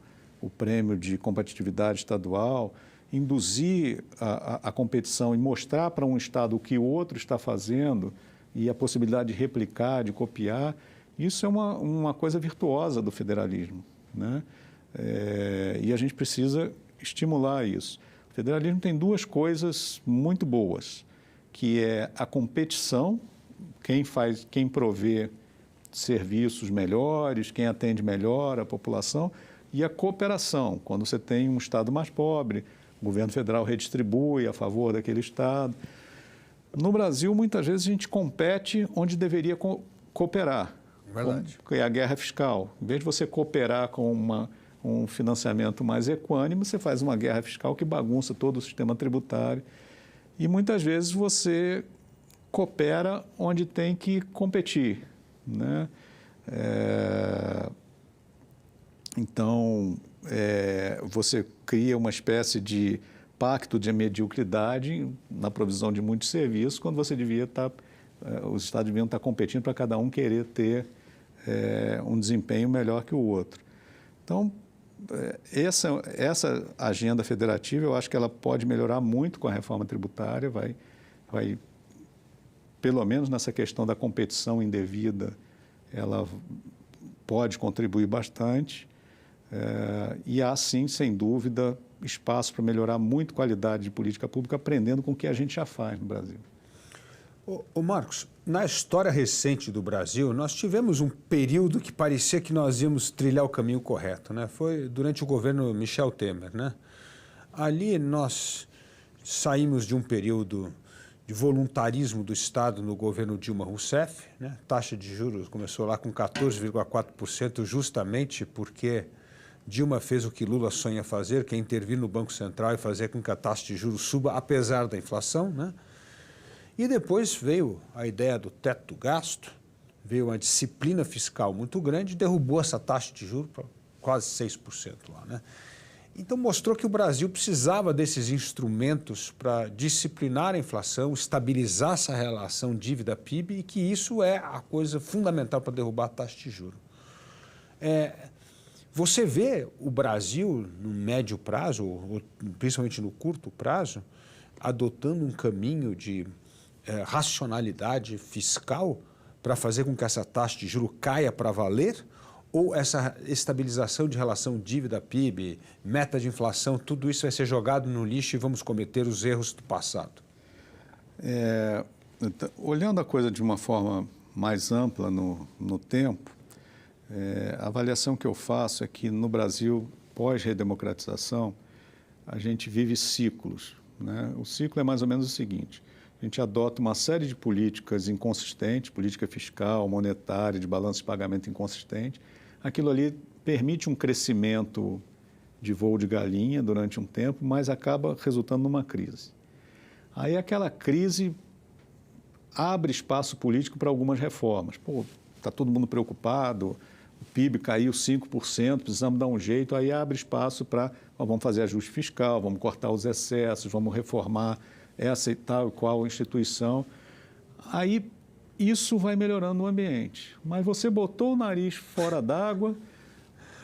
prêmio de competitividade estadual, induzir a competição e mostrar para um estado o que o outro está fazendo e a possibilidade de replicar, de copiar, isso é uma coisa virtuosa do federalismo, né? E a gente precisa estimular isso. O federalismo tem duas coisas muito boas, que é a competição, quem provê serviços melhores, quem atende melhor a população, e a cooperação, quando você tem um estado mais pobre, o governo federal redistribui a favor daquele estado. No Brasil, muitas vezes a gente compete onde deveria cooperar. Verdade. É a guerra fiscal. Em vez de você cooperar com um financiamento mais equânime, você faz uma guerra fiscal que bagunça todo o sistema tributário e muitas vezes você coopera onde tem que competir, né? Então, você cria uma espécie de pacto de mediocridade na provisão de muitos serviços, quando você devia estar, os estados deviam estar competindo para cada um querer ter um desempenho melhor que o outro. Então, essa agenda federativa, eu acho que ela pode melhorar muito com a reforma tributária, vai pelo menos nessa questão da competição indevida, ela pode contribuir bastante. E há, sim, sem dúvida, espaço para melhorar muito a qualidade de política pública, aprendendo com o que a gente já faz no Brasil. Ô Marcos, na história recente do Brasil, nós tivemos um período que parecia que nós íamos trilhar o caminho correto, né? Foi durante o governo Michel Temer, né? Ali nós saímos de um período de voluntarismo do Estado no governo Dilma Rousseff, né? Taxa de juros começou lá com 14,4%, justamente porque Dilma fez o que Lula sonha fazer, que é intervir no Banco Central e fazer com que a taxa de juros suba, apesar da inflação, né? E depois veio a ideia do teto do gasto, veio uma disciplina fiscal muito grande, derrubou essa taxa de juros para quase 6% lá, né? Então mostrou que o Brasil precisava desses instrumentos para disciplinar a inflação, estabilizar essa relação dívida-PIB e que isso é a coisa fundamental para derrubar a taxa de juros. Você vê o Brasil no médio prazo, ou principalmente no curto prazo, adotando um caminho de racionalidade fiscal para fazer com que essa taxa de juros caia para valer? Ou essa estabilização de relação dívida-PIB, meta de inflação, tudo isso vai ser jogado no lixo e vamos cometer os erros do passado? Olhando a coisa de uma forma mais ampla no tempo, a avaliação que eu faço é que no Brasil, pós-redemocratização, a gente vive ciclos, né? O ciclo é mais ou menos o seguinte: a gente adota uma série de políticas inconsistentes, política fiscal, monetária, de balanço de pagamento inconsistente. Aquilo ali permite um crescimento de voo de galinha durante um tempo, mas acaba resultando numa crise. Aí aquela crise abre espaço político para algumas reformas. Está todo mundo preocupado, o PIB caiu 5%, precisamos dar um jeito, aí abre espaço para, vamos fazer ajuste fiscal, vamos cortar os excessos, vamos reformar essa e tal e qual instituição. Aí isso vai melhorando o ambiente. Mas você botou o nariz fora d'água,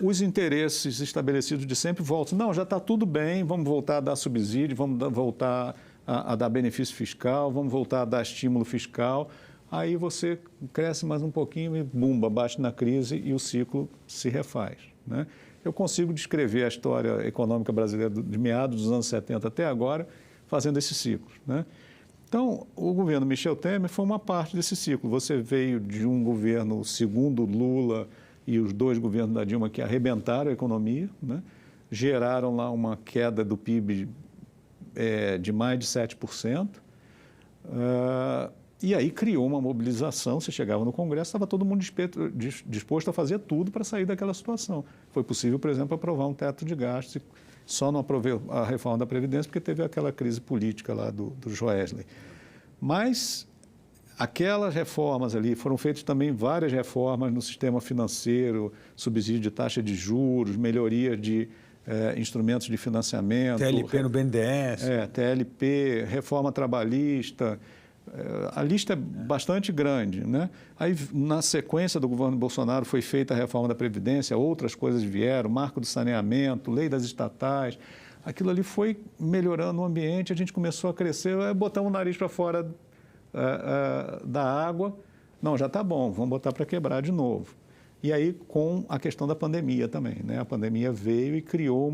os interesses estabelecidos de sempre voltam. Não, já está tudo bem, vamos voltar a dar subsídio, vamos voltar a dar benefício fiscal, vamos voltar a dar estímulo fiscal. Aí você cresce mais um pouquinho e, bumba, bate na crise e o ciclo se refaz, né? Eu consigo descrever a história econômica brasileira de meados dos anos 70 até agora fazendo esse ciclo, né? Então, o governo Michel Temer foi uma parte desse ciclo. Você veio de um governo, segundo Lula e os dois governos da Dilma, que arrebentaram a economia, né? Geraram lá uma queda do PIB de mais de 7%. E aí criou uma mobilização. Você chegava no Congresso, estava todo mundo disposto a fazer tudo para sair daquela situação. Foi possível, por exemplo, aprovar um teto de gastos. Só não aprovou a reforma da Previdência porque teve aquela crise política lá do Joesley. Mas aquelas reformas ali, foram feitas também várias reformas no sistema financeiro, subsídio de taxa de juros, melhoria de instrumentos de financiamento. TLP no BNDES. TLP, reforma trabalhista. A lista é bastante grande, né? Aí, na sequência do governo Bolsonaro, foi feita a reforma da Previdência, outras coisas vieram, marco do saneamento, lei das estatais. Aquilo ali foi melhorando o ambiente, a gente começou a crescer, botamos o nariz para fora da água. Não, já está bom, vamos botar para quebrar de novo. E aí, com a questão da pandemia também, né? A pandemia veio e criou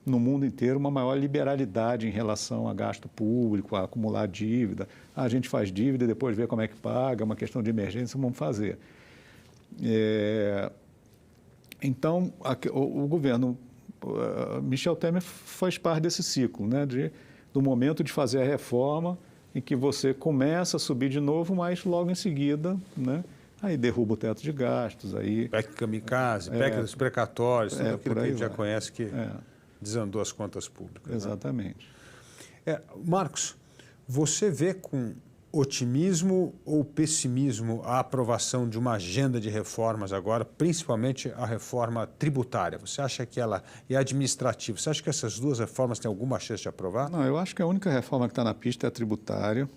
no mundo inteiro uma maior liberalidade em relação a gasto público, a acumular dívida. A gente faz dívida e depois vê como é que paga, uma questão de emergência, vamos fazer. Então, o governo Michel Temer faz parte desse ciclo, né? Do momento de fazer a reforma em que você começa a subir de novo, mas logo em seguida, né, Aí derruba o teto de gastos, aí... PEC kamikaze, PEC dos precatórios, tudo aquilo que a gente já conhece que desandou as contas públicas. Exatamente. Né? Marcos, você vê com otimismo ou pessimismo a aprovação de uma agenda de reformas agora, principalmente a reforma tributária? Você acha que ela é administrativa? Você acha que essas duas reformas têm alguma chance de aprovar? Não, eu acho que a única reforma que está na pista é a tributária.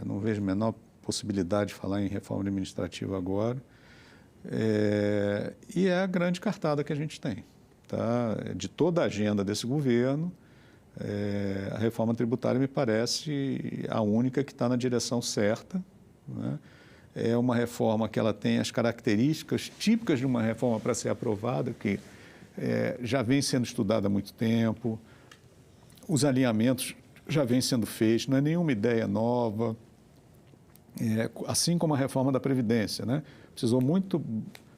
Não vejo a menor possibilidade de falar em reforma administrativa agora. E é a grande cartada que a gente tem. Tá? De toda a agenda desse governo, a reforma tributária me parece a única que está na direção certa, né? É uma reforma que ela tem as características típicas de uma reforma para ser aprovada, que já vem sendo estudada há muito tempo, os alinhamentos já vêm sendo feitos, não é nenhuma ideia nova, assim como a reforma da Previdência, né? Precisou muito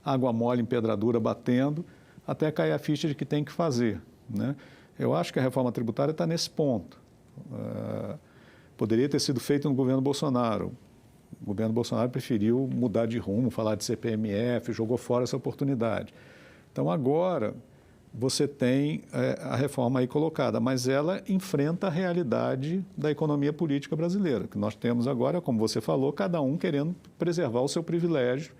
água mole, empedradura batendo, até cair a ficha de que tem que fazer, né? Eu acho que a reforma tributária está nesse ponto. Poderia ter sido feito no governo Bolsonaro. O governo Bolsonaro preferiu mudar de rumo, falar de CPMF, jogou fora essa oportunidade. Então, agora, você tem a reforma aí colocada, mas ela enfrenta a realidade da economia política brasileira. O que nós temos agora, como você falou, cada um querendo preservar o seu privilégio,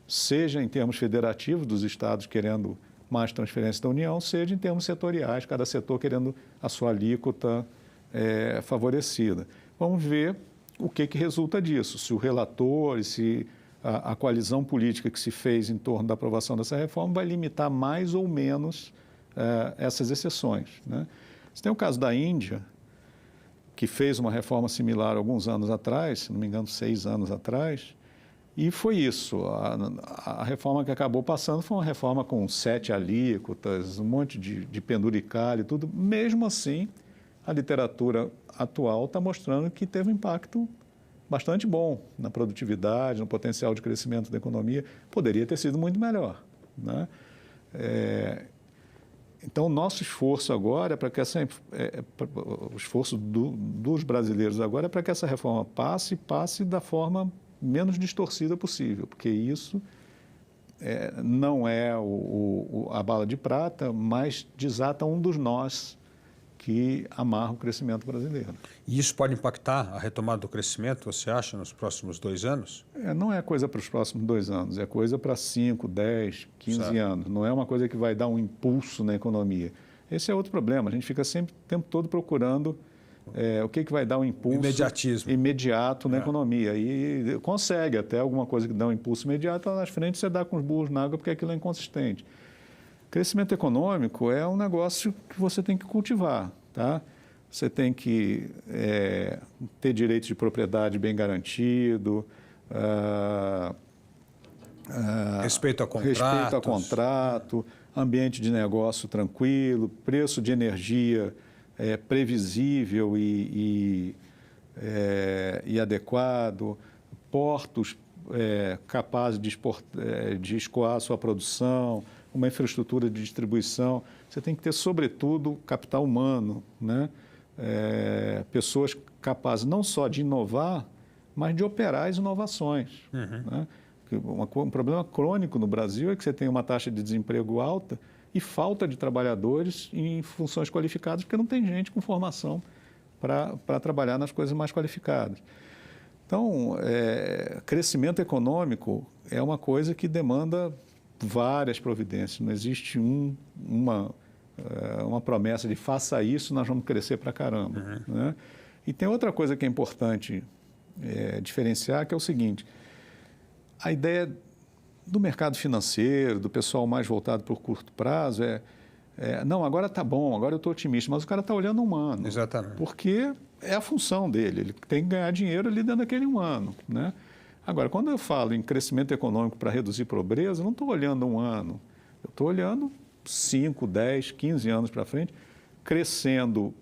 seja em termos federativos, dos estados querendo mais transferência da União, seja em termos setoriais, cada setor querendo a sua alíquota favorecida. Vamos ver o que resulta disso, se o relator e se a coalizão política que se fez em torno da aprovação dessa reforma vai limitar mais ou menos essas exceções, né? Você tem o caso da Índia, que fez uma reforma similar alguns anos atrás, se não me engano, 6 anos atrás, e foi isso. A reforma que acabou passando foi uma reforma com 7 alíquotas, um monte de penduricalho e tudo. Mesmo assim, a literatura atual está mostrando que teve um impacto bastante bom na produtividade, no potencial de crescimento da economia. Poderia ter sido muito melhor, né? Então, o nosso esforço agora é para que o esforço dos brasileiros agora é para que essa reforma passe da forma menos distorcida possível, porque isso não é a bala de prata, mas desata um dos nós que amarra o crescimento brasileiro. E isso pode impactar a retomada do crescimento, você acha, nos próximos 2 anos? Não é coisa para os próximos 2 anos, é coisa para 5, 10, 15 anos. Não é uma coisa que vai dar um impulso na economia. Esse é outro problema, a gente fica sempre o tempo todo procurando o que vai dar um impulso imediato na economia. E consegue até alguma coisa que dá um impulso imediato, lá nas frente você dá com os burros na água porque aquilo é inconsistente. Crescimento econômico é um negócio que você tem que cultivar, tá? Você tem que ter direito de propriedade bem garantido, respeito a contrato, ambiente de negócio tranquilo, preço de energia previsível e adequado, portos capazes de escoar a sua produção, uma infraestrutura de distribuição. Você tem que ter, sobretudo, capital humano, né? Pessoas capazes não só de inovar, mas de operar as inovações. Né? Um problema crônico no Brasil é que você tem uma taxa de desemprego alta e falta de trabalhadores em funções qualificadas, porque não tem gente com formação para trabalhar nas coisas mais qualificadas. Então, crescimento econômico é uma coisa que demanda várias providências. Não existe uma promessa de faça isso, nós vamos crescer para caramba. Né? E tem outra coisa que é importante diferenciar, que é o seguinte: a ideia do mercado financeiro, do pessoal mais voltado para o curto prazo não, agora está bom, agora eu estou otimista, mas o cara está olhando um ano. Exatamente. Porque é a função dele, ele tem que ganhar dinheiro ali dentro daquele um ano, né? Agora, quando eu falo em crescimento econômico para reduzir pobreza, eu não estou olhando um ano, eu estou olhando 5, 10, 15 anos para frente, crescendo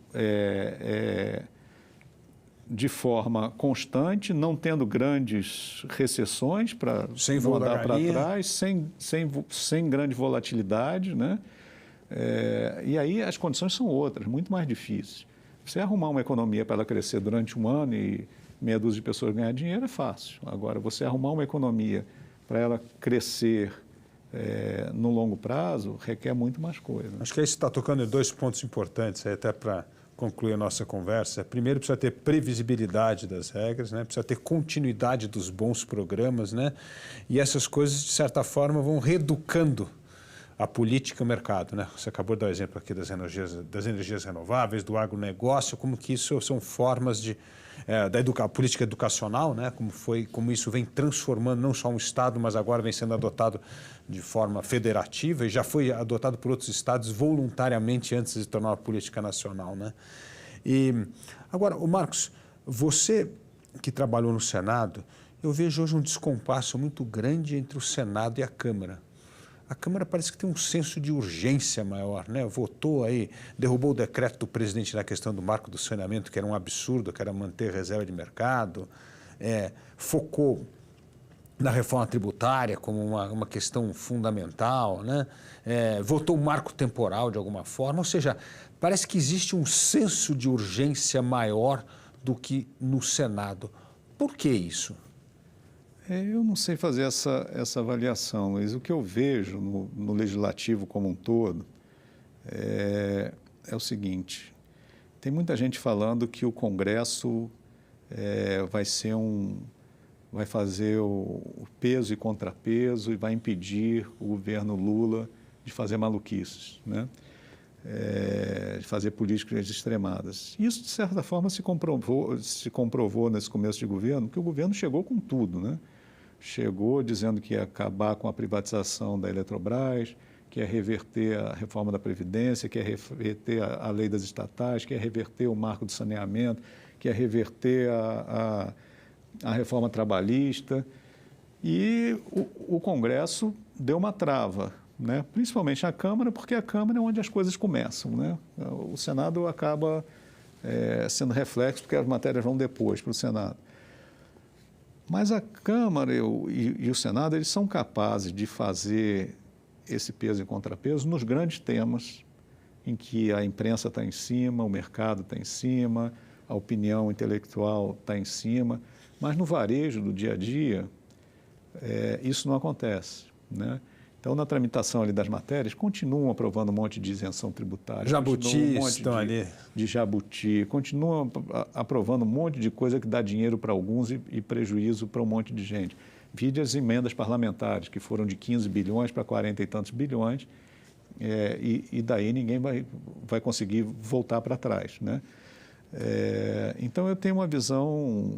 de forma constante, não tendo grandes recessões para mandar para trás, sem grande volatilidade, né? E aí as condições são outras, muito mais difíceis. Você arrumar uma economia para ela crescer durante um ano e meia dúzia de pessoas ganhar dinheiro é fácil. Agora, você arrumar uma economia para ela crescer no longo prazo requer muito mais coisa. Acho que aí você está tocando em 2 pontos importantes, aí até para concluir a nossa conversa. Primeiro, precisa ter previsibilidade das regras, né? Precisa ter continuidade dos bons programas, né? E essas coisas, de certa forma, vão reeducando a política e o mercado, né? Você acabou de dar o exemplo aqui das energias renováveis, do agronegócio, como que isso são formas de política educacional, né? Como isso vem transformando não só um estado, mas agora vem sendo adotado de forma federativa e já foi adotado por outros estados voluntariamente antes de tornar uma política nacional, né? E agora, o Marcos, você que trabalhou no Senado, eu vejo hoje um descompasso muito grande entre o Senado e a Câmara. A Câmara parece que tem um senso de urgência maior, né? Votou aí, derrubou o decreto do presidente na questão do marco do saneamento, que era um absurdo, que era manter reserva de mercado, focou na reforma tributária como uma questão fundamental, né? Votou o marco temporal de alguma forma, ou seja, parece que existe um senso de urgência maior do que no Senado. Por que isso? Eu não sei fazer essa avaliação, Luiz. O que eu vejo no legislativo como um todo é o seguinte: tem muita gente falando que o Congresso vai fazer o peso e contrapeso e vai impedir o governo Lula de fazer maluquices, né? De fazer políticas extremadas. Isso, de certa forma, se comprovou nesse começo de governo, que o governo chegou com tudo, né? Chegou dizendo que ia acabar com a privatização da Eletrobras, que ia reverter a reforma da Previdência, que ia reverter a lei das estatais, que ia reverter o marco do saneamento, que ia reverter a reforma trabalhista. E o Congresso deu uma trava, né? Principalmente a Câmara, porque a Câmara é onde as coisas começam, né? O Senado acaba sendo reflexo, porque as matérias vão depois para o Senado. Mas a Câmara e o Senado, eles são capazes de fazer esse peso e contrapeso nos grandes temas em que a imprensa está em cima, o mercado está em cima, a opinião intelectual está em cima, mas no varejo do dia a dia, isso não acontece, né? Então, na tramitação ali das matérias, continuam aprovando um monte de isenção tributária. Jabuti estão ali. De jabuti, continuam aprovando um monte de coisa que dá dinheiro para alguns e prejuízo para um monte de gente. Vide as emendas parlamentares, que foram de 15 bilhões para 40 e tantos bilhões, e daí ninguém vai conseguir voltar para trás, né? Então, eu tenho uma visão,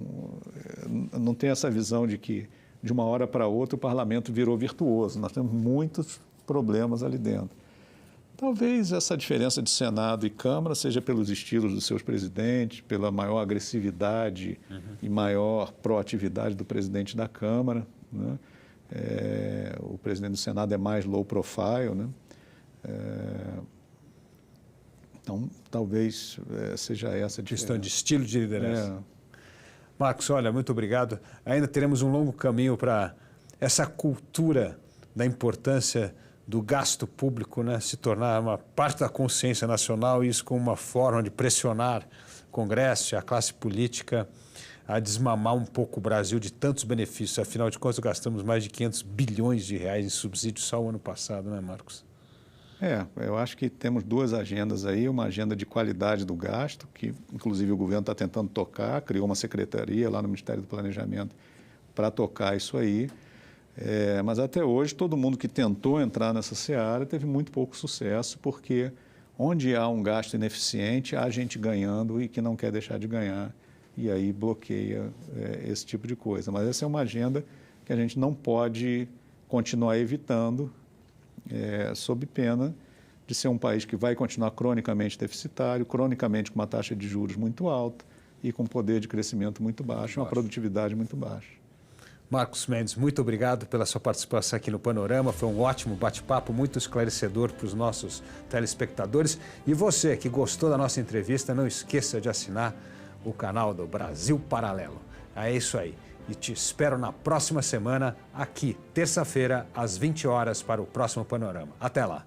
não tenho essa visão de que de uma hora para outra o parlamento virou virtuoso. Nós temos muitos problemas ali dentro. Talvez essa diferença de Senado e Câmara seja pelos estilos dos seus presidentes, pela maior agressividade e maior proatividade do presidente da Câmara, né? O presidente do Senado é mais low profile, né? Então, talvez seja essa a diferença. Questão de estilo de liderança. Marcos, olha, muito obrigado. Ainda teremos um longo caminho para essa cultura da importância do gasto público, né, se tornar uma parte da consciência nacional, e isso como uma forma de pressionar o Congresso e a classe política a desmamar um pouco o Brasil de tantos benefícios. Afinal de contas, gastamos mais de 500 bilhões de reais em subsídios só o ano passado, né, Marcos? Eu acho que temos 2 agendas aí, uma agenda de qualidade do gasto, que inclusive o governo está tentando tocar, criou uma secretaria lá no Ministério do Planejamento para tocar isso aí, mas até hoje todo mundo que tentou entrar nessa seara teve muito pouco sucesso, porque onde há um gasto ineficiente, há gente ganhando e que não quer deixar de ganhar, e aí bloqueia esse tipo de coisa. Mas essa é uma agenda que a gente não pode continuar evitando, sob pena de ser um país que vai continuar cronicamente deficitário, cronicamente com uma taxa de juros muito alta e com poder de crescimento muito baixo, uma produtividade muito baixa. Marcos Mendes, muito obrigado pela sua participação aqui no Panorama. Foi um ótimo bate-papo, muito esclarecedor para os nossos telespectadores. E você que gostou da nossa entrevista, não esqueça de assinar o canal do Brasil Paralelo. É isso aí. E te espero na próxima semana, aqui, terça-feira, às 20 horas, para o próximo Panorama. Até lá!